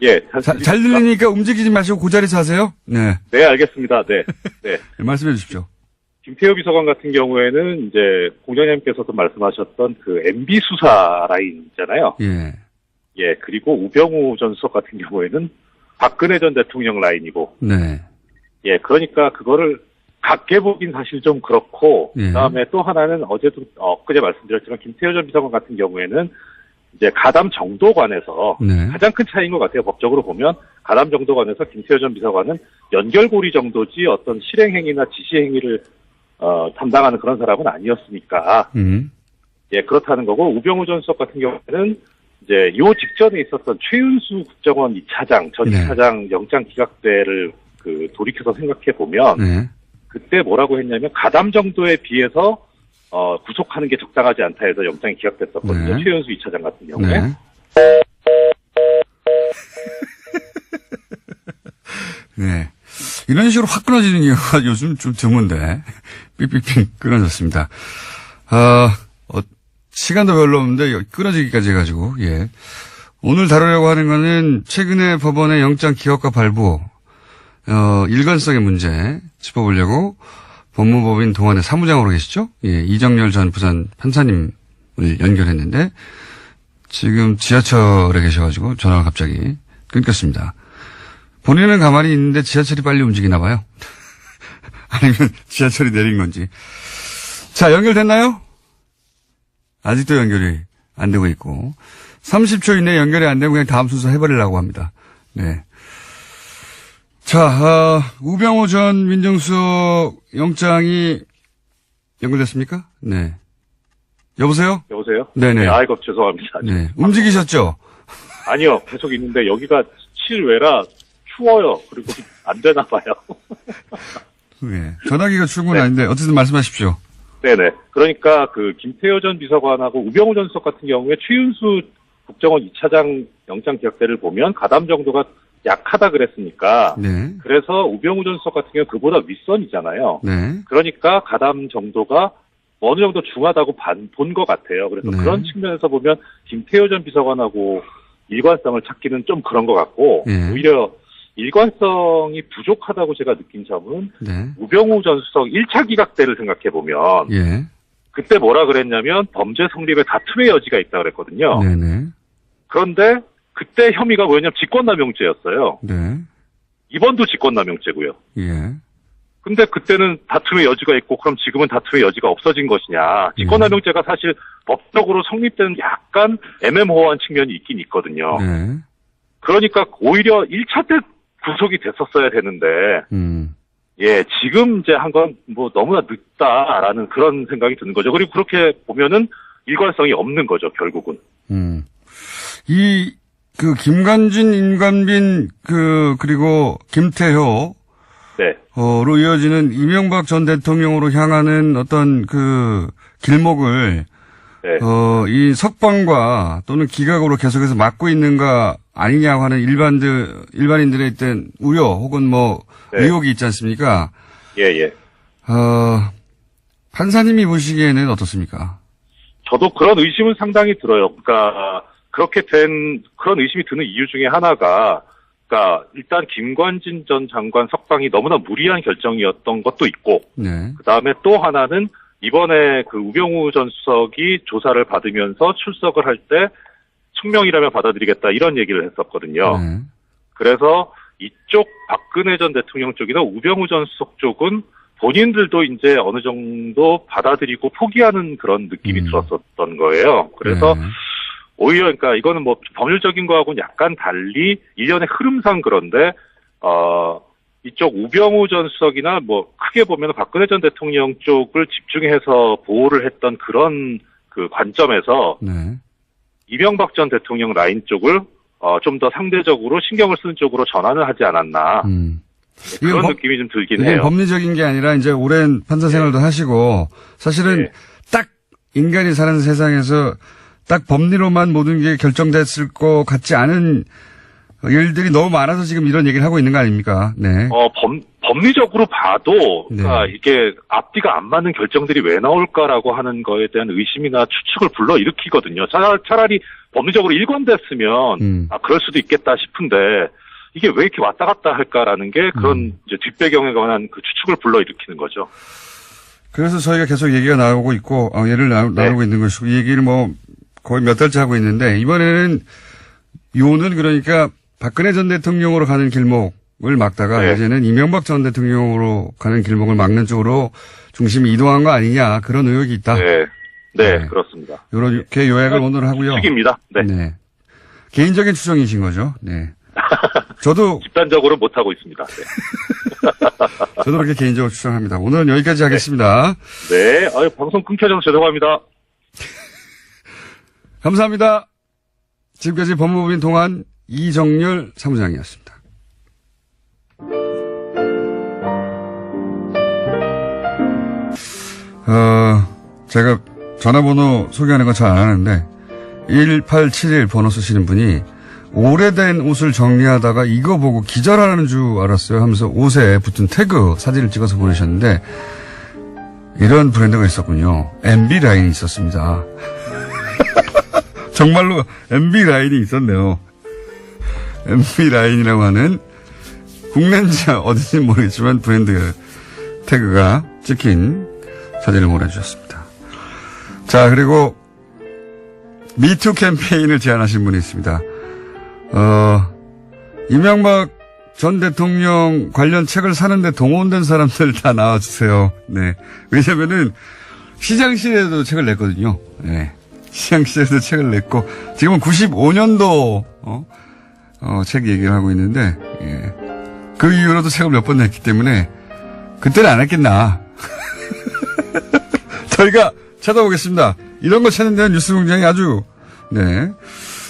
예. 잘 들리니까 움직이지 마시고 그 자리에서 하세요. 네. 네, 알겠습니다. 네. 네. 말씀해 주십시오. 김태효 비서관 같은 경우에는 이제 공장장님께서도 말씀하셨던 그 MB 수사 라인 있잖아요. 예. 예. 그리고 우병우 전 수석 같은 경우에는 박근혜 전 대통령 라인이고. 네. 예. 그러니까 그거를 같게 보긴 사실 좀 그렇고. 예. 그다음에 또 하나는 어제도 엊그제 말씀드렸지만 김태효 전 비서관 같은 경우에는 이제 가담 정도 관해서 네. 가장 큰 차이인 것 같아요. 법적으로 보면 가담 정도 관해서 김태효 전 비서관은 연결고리 정도지 어떤 실행행위나 지시행위를 담당하는 그런 사람은 아니었으니까 예 그렇다는 거고 우병우 전 수석 같은 경우에는 이제 요 직전에 있었던 최윤수 국정원 2차장 전 2차장 영장 기각대를 그 돌이켜서 생각해 보면 네. 그때 뭐라고 했냐면 가담 정도에 비해서 구속하는 게 적당하지 않다 해서 영장이 기각됐었거든요. 네. 최윤수 2차장 같은 경우에. 네. 네. 이런 식으로 확 끊어지는 경우가 요즘 좀 드문데, 삐삐삐 끊어졌습니다. 시간도 별로 없는데, 끊어지기까지 해가지고, 예. 오늘 다루려고 하는 거는 최근에 법원의 영장 기각과 발부, 일관성의 문제 짚어보려고 법무법인 동안의 사무장으로 계시죠? 예, 이정열 전 부산 판사님을 연결했는데, 지금 지하철에 계셔가지고 전화가 갑자기 끊겼습니다. 본인은 가만히 있는데 지하철이 빨리 움직이나 봐요. 아니면 지하철이 내린 건지. 자, 연결됐나요? 아직도 연결이 안 되고 있고. 30초 이내에 연결이 안 되고 그냥 다음 순서 해버리려고 합니다. 네. 자, 우병우 전 민정수석 영장이 연결됐습니까? 네. 여보세요? 여보세요? 네네. 네, 아이고, 죄송합니다. 네. 움직이셨죠? 아니요, 계속 있는데 여기가 실외라 추워요. 그리고 안 되나 봐요. 네. 전화기가 출근 네. 아닌데 어쨌든 말씀하십시오. 네네. 그러니까 그 김태효 전 비서관하고 우병우 전 수석 같은 경우에 최윤수 국정원 2차장 영장 기각대를 보면 가담 정도가 약하다 그랬으니까. 네. 그래서 우병우 전 수석 같은 경우 그보다 윗선이잖아요. 네. 그러니까 가담 정도가 어느 정도 중하다고 본 것 같아요. 그래서 네. 그런 측면에서 보면 김태효 전 비서관하고 일관성을 찾기는 좀 그런 것 같고 네. 오히려 일관성이 부족하다고 제가 느낀 점은 네. 우병우 전 수석 1차 기각 때를 생각해보면 예. 그때 뭐라 그랬냐면 범죄 성립에 다툼의 여지가 있다 그랬거든요. 네네. 그런데 그때 혐의가 뭐였냐면 직권남용죄였어요. 네. 이번도 직권남용죄고요. 예. 근데 그때는 다툼의 여지가 있고 그럼 지금은 다툼의 여지가 없어진 것이냐. 직권남용죄가 사실 법적으로 성립되는 약간 애매모호한 측면이 있긴 있거든요. 네. 그러니까 오히려 1차 때 구속이 됐었어야 되는데 예, 지금 이제 한 건 뭐 너무나 늦다라는 그런 생각이 드는 거죠. 그리고 그렇게 보면은 일관성이 없는 거죠, 결국은. 김관진, 임관빈, 그리고 김태효. 네. 로 이어지는 이명박 전 대통령으로 향하는 어떤 길목을, 네. 이 석방과 또는 기각으로 계속해서 막고 있는가 아니냐고 하는 일반인들의 있던 우려 혹은 네. 의혹이 있지 않습니까? 예. 판사님이 보시기에는 어떻습니까? 저도 그런 의심은 상당히 들어요. 그러니까 그렇게 된 그런 의심이 드는 이유 중에 하나가 그러니까 일단 김관진 전 장관 석방이 너무나 무리한 결정이었던 것도 있고 네. 그다음에 또 하나는 이번에 우병우 전 수석이 조사를 받으면서 출석을 할 때 숙명이라면 받아들이겠다 이런 얘기를 했었거든요. 네. 그래서 이쪽 박근혜 전 대통령 쪽이나 우병우 전 수석 쪽은 본인들도 이제 어느 정도 받아들이고 포기하는 그런 느낌이 들었었던 거예요. 그래서 네. 오히려 그러니까 이거는 법률적인 거하고는 약간 달리 일련의 흐름상 그런데 이쪽 우병우 전 수석이나 크게 보면 박근혜 전 대통령 쪽을 집중해서 보호를 했던 그런 관점에서 네. 이명박 전 대통령 라인 쪽을 좀 더 상대적으로 신경을 쓰는 쪽으로 전환을 하지 않았나. 그런 느낌이 좀 들긴 해요. 법리적인 게 아니라 이제 오랜 판사 생활도 하시고 사실은 네. 딱 인간이 사는 세상에서 딱 법리로만 모든 게 결정됐을 것 같지 않은 일들이 너무 많아서 지금 이런 얘기를 하고 있는 거 아닙니까? 네. 법리적으로 봐도, 네. 그러니까 이게 앞뒤가 안 맞는 결정들이 왜 나올까라고 하는 거에 대한 의심이나 추측을 불러일으키거든요. 차라리 법리적으로 일관됐으면, 그럴 수도 있겠다 싶은데, 이게 왜 이렇게 왔다 갔다 할까라는 게 그런 이제 뒷배경에 관한 추측을 불러일으키는 거죠. 그래서 저희가 계속 얘기가 나오고 있고, 예를 나누고 있는 것이고, 이 얘기를 거의 몇 달째 하고 있는데, 이번에는 요는 그러니까 박근혜 전 대통령으로 가는 길목을 막다가 네. 이제는 이명박 전 대통령으로 가는 길목을 막는 쪽으로 중심이 이동한 거 아니냐 그런 의혹이 있다. 네, 그렇습니다. 이렇게 요약을 오늘 하고요. 추측입니다. 네. 개인적인 추정이신 거죠. 네. 저도 집단적으로 못 하고 있습니다. 네. 저도 그렇게 개인적으로 추정합니다. 오늘은 여기까지 하겠습니다. 네. 방송 끊겨져서 죄송합니다. 감사합니다. 지금까지 법무부인 동안 이정열 사무장이었습니다. 제가 전화번호 소개하는 건 잘 안 하는데 1871 번호 쓰시는 분이 오래된 옷을 정리하다가 이거 보고 기절하는 줄 알았어요 하면서 옷에 붙은 태그 사진을 찍어서 보내셨는데 이런 브랜드가 있었군요. MB 라인이 있었습니다. 정말로 MB 라인이 있었네요. MB 라인이라고 하는 국내인지 어딘지 모르겠지만 브랜드 태그가 찍힌 사진을 보내주셨습니다. 자, 그리고 미투 캠페인을 제안하신 분이 있습니다. 이명박 전 대통령 관련 책을 사는데 동원된 사람들 다 나와주세요. 네. 왜냐면은 시장시대에도 책을 냈거든요. 네. 시장시대에도 책을 냈고, 지금은 95년도, 책 얘기를 하고 있는데, 예. 그 이후로도 책을 몇 번 냈기 때문에, 그때는 안 했겠나. 저희가 찾아보겠습니다. 이런 거 찾는 데는 뉴스 공장이 아주, 네,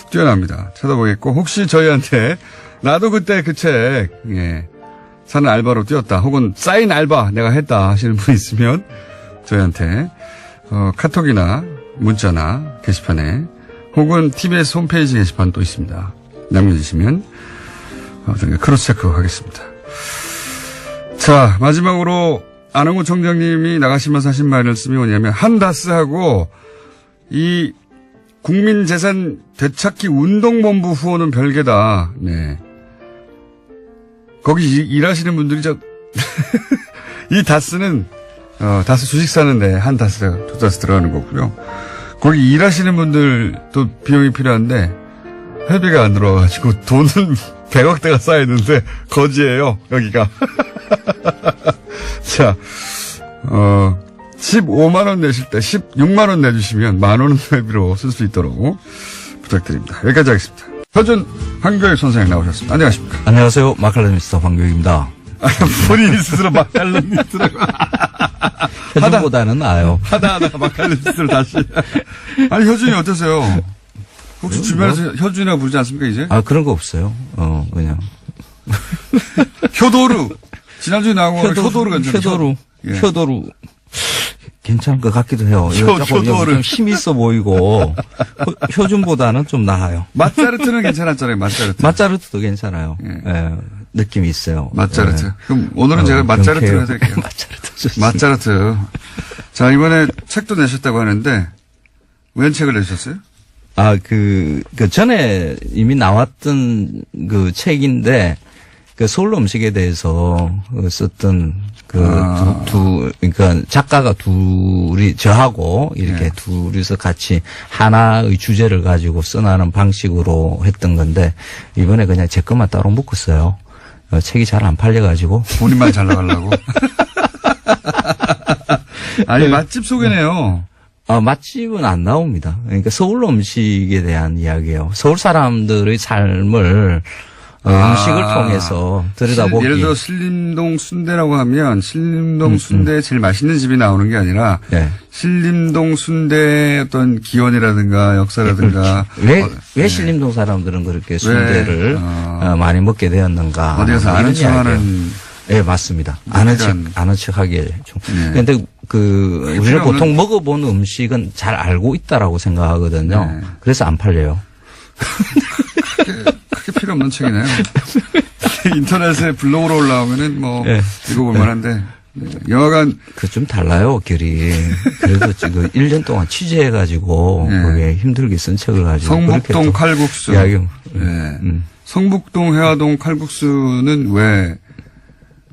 뛰어납니다. 찾아보겠고, 혹시 저희한테, 나도 그때 그 책, 예, 사는 알바로 뛰었다. 혹은 사인 알바 내가 했다 하시는 분 있으면, 저희한테, 카톡이나, 문자나 게시판에 혹은 TBS 홈페이지 게시판 또 있습니다. 남겨주시면 저희가 크로스체크 하겠습니다. 자, 마지막으로 안홍구 청장님이 나가시면서 하신 말씀이 뭐냐면 한다스하고 이 국민재산 되찾기 운동본부 후원은 별개다. 네. 거기 일하시는 분들이 이 다스는, 다스 주식 사는데 한 다스가 두 다스 들어가는 거고요. 거기 일하시는 분들도 비용이 필요한데 회비가 안 들어와가지고 돈은 100억대가 쌓여있는데 거지예요, 여기가. 자, 15만원 내실 때 16만원 내주시면 만원은 회비로 쓸 수 있도록 부탁드립니다. 여기까지 하겠습니다. 표준 황교익 선생님 나오셨습니다. 안녕하십니까. 안녕하세요. 마칼라미스터 황교익입니다. 본인이 스스로 마칼라미스트라고. 표준보다는 나아요. 하다가 마칼라미스트를 다시. 아니, 효준이 어떠세요? 혹시 주변에서 효준이라고 부르지 않습니까, 이제? 아, 그런 거 없어요. 그냥. 효도루. 지난주에 나온 거 효도루 괜찮죠? 효도루. 괜찮을 것 같기도 해요. 조금 좀 힘 있어 보이고 효준보다는 좀 나아요. 맛자르트는 괜찮았잖아요. 맛자르트. 맛자르트도 괜찮아요. 예. 느낌이 있어요. 맛자르트. 그럼 오늘은 제가 맛자르트를 해드릴게요. 맛자르트. 자, 이번에 책도 내셨다고 하는데 웬 책을 내셨어요? 아, 그 전에 이미 나왔던 그 책인데 그 서울 음식에 대해서 썼던 그러니까 작가가 둘이 저하고 이렇게 둘이서 같이 하나의 주제를 가지고 써나가는 방식으로 했던 건데 이번에 그냥 제 것만 따로 묶었어요. 책이 잘 안 팔려가지고. 본인만 잘 나가려고. 아니, 맛집 소개네요. 맛집은 안 나옵니다. 그러니까 서울 음식에 대한 이야기예요. 서울 사람들의 삶을 음식을 통해서 들여다보기. 예를 들어 신림동 순대라고 하면 신림동 순대에 제일 맛있는 집이 나오는 게 아니라 신림동 순대의 어떤 기원이라든가 역사라든가 왜 신림동 사람들은 그렇게 순대를 많이 먹게 되었는가. 어디에서 아는 척하는. 네, 맞습니다. 아는 척 하기에 좀. 그런데 우리는 보통 먹어본 음식은 잘 알고 있다라고 생각하거든요. 그래서 안 팔려요. 크게 필요 없는 책이네요. 인터넷에 블로그로 올라오면은 읽어볼 만한데. 영화관. 좀 달라요, 결이. 그래도 지금 1년 동안 취재해가지고, 그게 힘들게 쓴 책을 가지고. 성북동 칼국수. 성북동 회화동 칼국수는 왜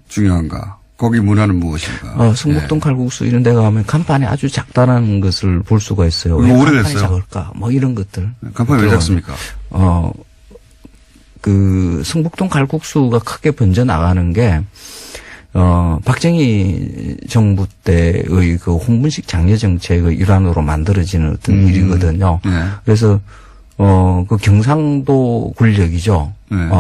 중요한가? 거기 문화는 무엇인가? 성북동 칼국수 이런 데 가면 간판이 아주 작다는 것을 볼 수가 있어요. 왜 오래됐어요? 간판이 작을까? 이런 것들. 간판이 왜 작습니까? 성북동 칼국수가 크게 번져 나가는 게, 박정희 정부 때의 그 홍분식 장려 정책의 일환으로 만들어지는 어떤 일이거든요. 그래서, 그 경상도 권력이죠.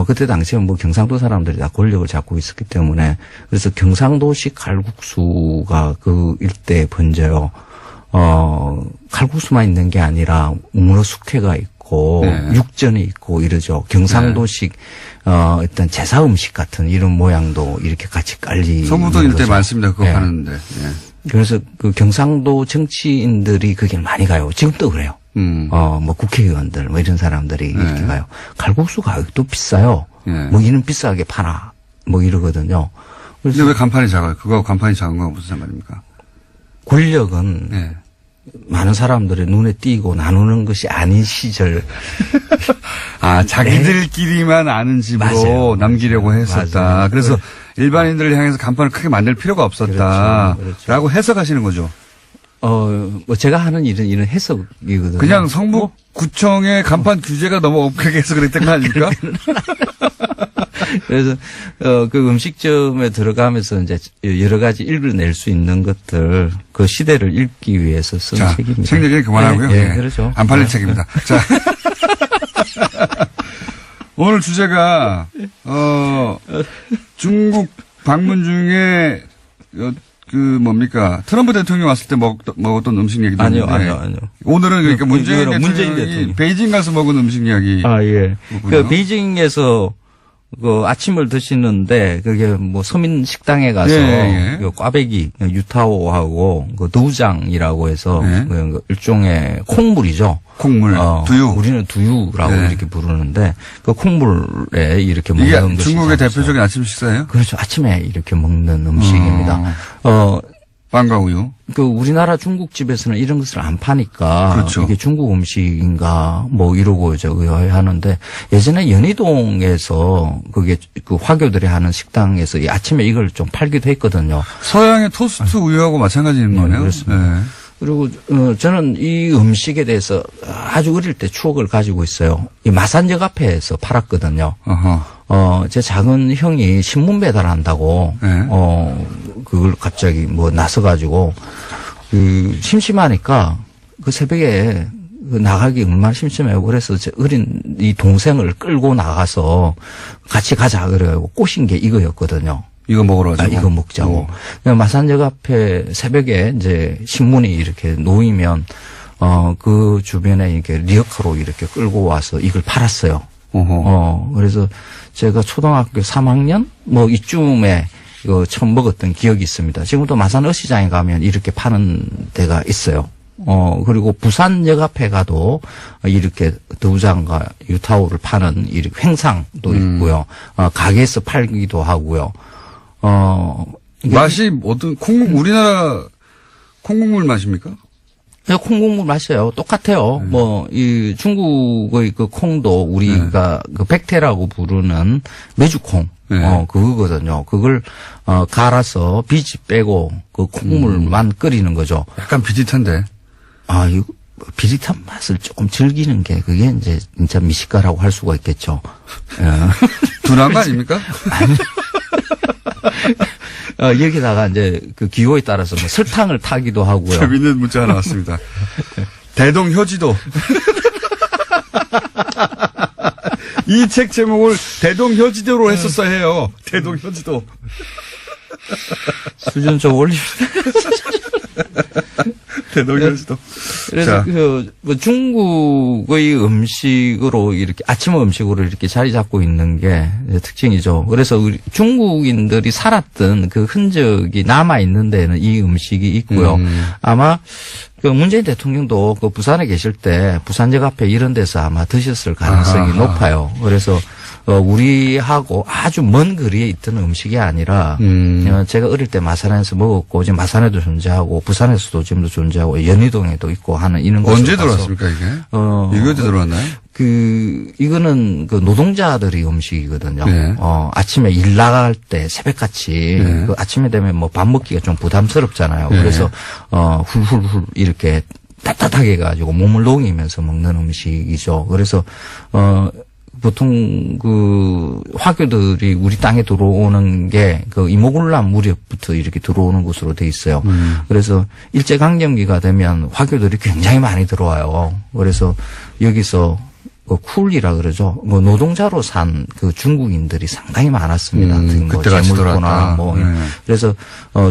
그때 당시에 경상도 사람들이 다 권력을 잡고 있었기 때문에, 그래서 경상도식 칼국수가 그 일대에 번져요. 칼국수만 있는 게 아니라 우문어 숙회가 있고, 육전이 있고 이러죠. 경상도식, 어떤 제사 음식 같은 이런 모양도 이렇게 같이 깔리. 성북동 일대 많습니다. 그거 하는데. 그래서 그 경상도 정치인들이 거길 많이 가요. 지금도 그래요. 국회의원들, 이런 사람들이 이렇게 가요. 칼국수 가격도 비싸요. 이는 비싸게 파나, 이러거든요. 근데 왜 간판이 작아요? 그거 간판이 작은 건 무슨 상관입니까? 권력은 많은 사람들의 눈에 띄고 나누는 것이 아닌 시절. 자기들끼리만 아는 집으로 남기려고 했었다. 맞아요. 그래서 일반인들을 향해서 간판을 크게 만들 필요가 없었다. 그렇죠. 라고 해석하시는 거죠. 제가 하는 일은 해석이거든요. 그냥 성북구청의 간판 규제가 너무 엄격하게 해서 그랬던 거 아닙니까? 그래서, 그 음식점에 들어가면서 이제 여러 가지 읽어낼 수 있는 것들, 그 시대를 읽기 위해서 쓴 책입니다. 책 얘기는 그만하고요. 그렇죠. 안 팔릴 책입니다. 자. 오늘 주제가, 중국 방문 중에, 트럼프 대통령 왔을 때 먹었던 음식 얘기도 아니요. 오늘은 그러니까 문재인 대통령이 베이징 가서 먹은 음식 이야기. 베이징에서 아침을 드시는데 그게 서민 식당에 가서 꽈배기 유타오하고 두장이라고 해서 일종의 콩물이죠. 콩물, 두유. 우리는 두유라고 이렇게 부르는데 그 콩물에 이렇게 먹는 것이 중국의 대표적인 아침 식사예요? 그렇죠. 아침에 이렇게 먹는 음식입니다. 빵과 우유. 그 우리나라 중국집에서는 이런 것을 안 파니까 그렇죠. 이게 중국 음식인가 뭐 이러고 이제 의아해하는데 예전에 연희동에서 그게 그 화교들이 하는 식당에서 아침에 이걸 좀 팔기도 했거든요. 서양의 토스트 우유하고 마찬가지인 거네요. 그렇습니다. 네. 그리고 저는 이 음식에 대해서 아주 어릴 때 추억을 가지고 있어요. 이 마산역 앞에서 팔았거든요. 제 작은 형이 신문 배달한다고 네. 그걸 갑자기 뭐 나서가지고 그 심심하니까 그 새벽에 나가기 얼마나 심심해요. 그래서 제 어린 이 동생을 끌고 나가서 같이 가자 그래가지고 꼬신 게 이거였거든요. 이거 먹으러 가자고. 이거 먹자고. 마산역 앞에 새벽에 이제 신문이 이렇게 놓이면 그 주변에 이렇게 리어카로 이렇게 끌고 와서 이걸 팔았어요. 그래서 제가 초등학교 3학년 뭐 이쯤에 이거 처음 먹었던 기억이 있습니다. 지금도 마산 어시장에 가면 이렇게 파는 데가 있어요. 그리고 부산역 앞에 가도 이렇게 두장과 유타오를 파는 이렇게 횡상도 있고요. 가게에서 팔기도 하고요. 맛이 어떤 우리나라 콩국물 맛입니까? 네, 콩국물 맛이에요. 똑같아요. 이 중국의 그 콩도 우리가 그 백태라고 부르는 메주콩. 그거거든요. 그걸, 갈아서 비지 빼고 그 콩물만 끓이는 거죠. 약간 비릿한데. 이거 비릿한 맛을 조금 즐기는 게 그게 이제 진짜 미식가라고 할 수가 있겠죠. 둔한 거 아닙니까? 아니. 여기다가 이제 그 기호에 따라서 뭐 설탕을 타기도 하고요. 재밌는 문자 하나 왔습니다. 대동효지도. 이 책 제목을 대동효지도로 했었어야 해요. 대동효지도. 수준 좀 올립시다. 대동효지도. 그래서 뭐 중국의 음식으로 이렇게 아침 음식으로 이렇게 자리 잡고 있는 게 특징이죠. 그래서 우리 중국인들이 살았던 그 흔적이 남아 있는 데는 이 음식이 있고요. 아마 그 문재인 대통령도 그 부산에 계실 때 부산역 앞에 이런 데서 아마 드셨을 가능성이 높아요. 그래서 우리하고 아주 먼 거리에 있던 음식이 아니라 제가 어릴 때 마산에서 먹었고 지금 마산에도 존재하고 부산에서도 지금도 존재하고 연희동에도 있고 하는 이런 것을 언제 들어왔습니까 이게? 이게 언제 들어왔나요? 이거는 그 노동자들의 음식이거든요. 네. 아침에 일 나갈 때 새벽같이 그 아침에 되면 뭐 밥 먹기가 좀 부담스럽잖아요. 네. 그래서 훌훌훌 이렇게 따뜻하게 해가지고 몸을 녹이면서 먹는 음식이죠. 그래서 보통 그 화교들이 우리 땅에 들어오는 게 그 이모군란 무렵부터 이렇게 들어오는 것으로 돼 있어요. 그래서 일제강점기가 되면 화교들이 굉장히 많이 들어와요. 그래서 여기서 그 쿨이라 그러죠. 뭐 노동자로 산 그 중국인들이 상당히 많았습니다. 그때 같이 재물거나 뭐 그래서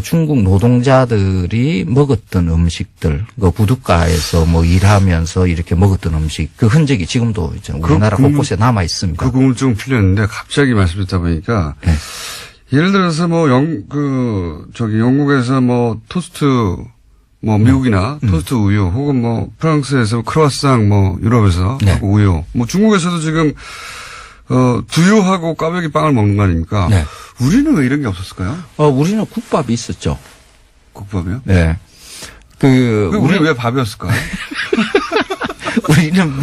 중국 노동자들이 먹었던 음식들, 그 부둣가에서 뭐 일하면서 이렇게 먹었던 음식 그 흔적이 지금도 이제 우리나라 곳곳에 남아 있습니다. 그 궁금증 풀렸는데 갑자기 말씀 듣다 보니까 네. 예를 들어서 뭐 영국에서 뭐 토스트 뭐 미국이나 토스트 우유 혹은 뭐 프랑스에서 크로아상 뭐 유럽에서 네. 우유 뭐 중국에서도 지금 두유하고 꽈배기 빵을 먹는 거 아닙니까? 네. 우리는 왜 이런 게 없었을까요? 우리는 국밥이 있었죠. 국밥이요? 네. 우리 왜 밥이었을까요? 우리는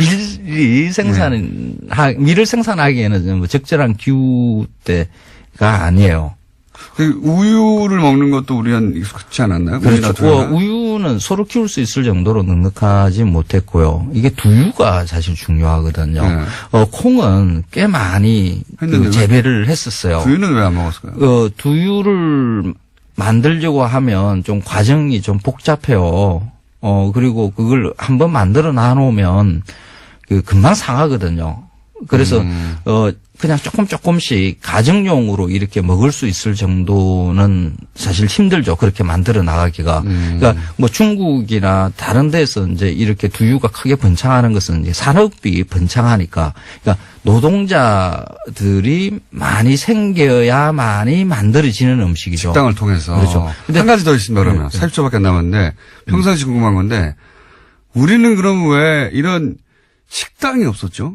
밀을 생산하기에는 뭐 적절한 기후대가 아니에요. 우유를 먹는 것도 우리는 익숙치 않았나요? 그렇죠. 우유는 소를 키울 수 있을 정도로 넉넉하지 못했고요. 이게 두유가 사실 중요하거든요. 네. 콩은 꽤 많이 재배를 했었어요. 두유는 왜 안 먹었을까요? 두유를 만들려고 하면 좀 과정이 좀 복잡해요. 그리고 그걸 한번 만들어 놔놓으면 금방 상하거든요. 그래서 그냥 조금씩 가정용으로 이렇게 먹을 수 있을 정도는 사실 힘들죠. 그렇게 만들어 나가기가. 그러니까 뭐 중국이나 다른 데서 이제 이렇게 두유가 크게 번창하는 것은 이제 산업이 번창하니까. 그러니까 노동자들이 많이 생겨야 많이 만들어지는 음식이죠. 식당을 통해서. 그렇죠. 근데 한 가지 더 있습니다, 그러면. 40초밖에 안 남았는데 평상시 궁금한 건데 우리는 그럼 왜 이런 식당이 없었죠?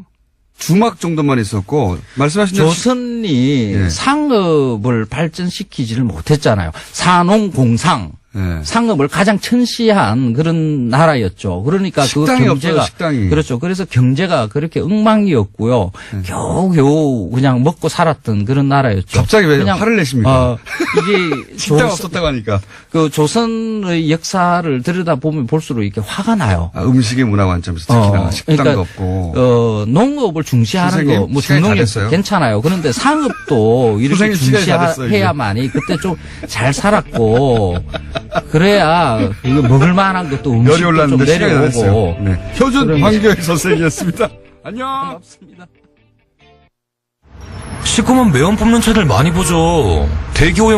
주막 정도만 있었고 말씀하신 대로 조선이 상업을 발전시키지를 못했잖아요. 산농공상 네. 상업을 가장 천시한 그런 나라였죠. 그러니까 그 식당이 경제가 없어요, 식당이. 그렇죠. 그래서 경제가 그렇게 엉망이었고요. 겨우겨우 그냥 먹고 살았던 그런 나라였죠. 갑자기 왜 화를 내십니까? 이게 식당 없었다고 하니까. 그 조선의 역사를 들여다보면 볼수록 이렇게 화가 나요. 음식의 문화 관점에서 특히나 식당도 그러니까, 없고. 농업을 중시하는 선생님, 거, 뭐 시간이 다 중농업 됐어요. 괜찮아요. 그런데 상업도 이렇게 선생님, 시간이 다 됐어요, 이제. 중시해야만이 그때 좀 잘 살았고, 그래야 이거 먹을 만한 것도 열이 음식도 좀 올랐는데 시간이 다 됐어요. 내려오고. 네. 효준 그러면- 황교익 선생이었습니다. 안녕. 반갑습니다. 시커먼 매연 뽑는 책을 많이 보죠. 대기오염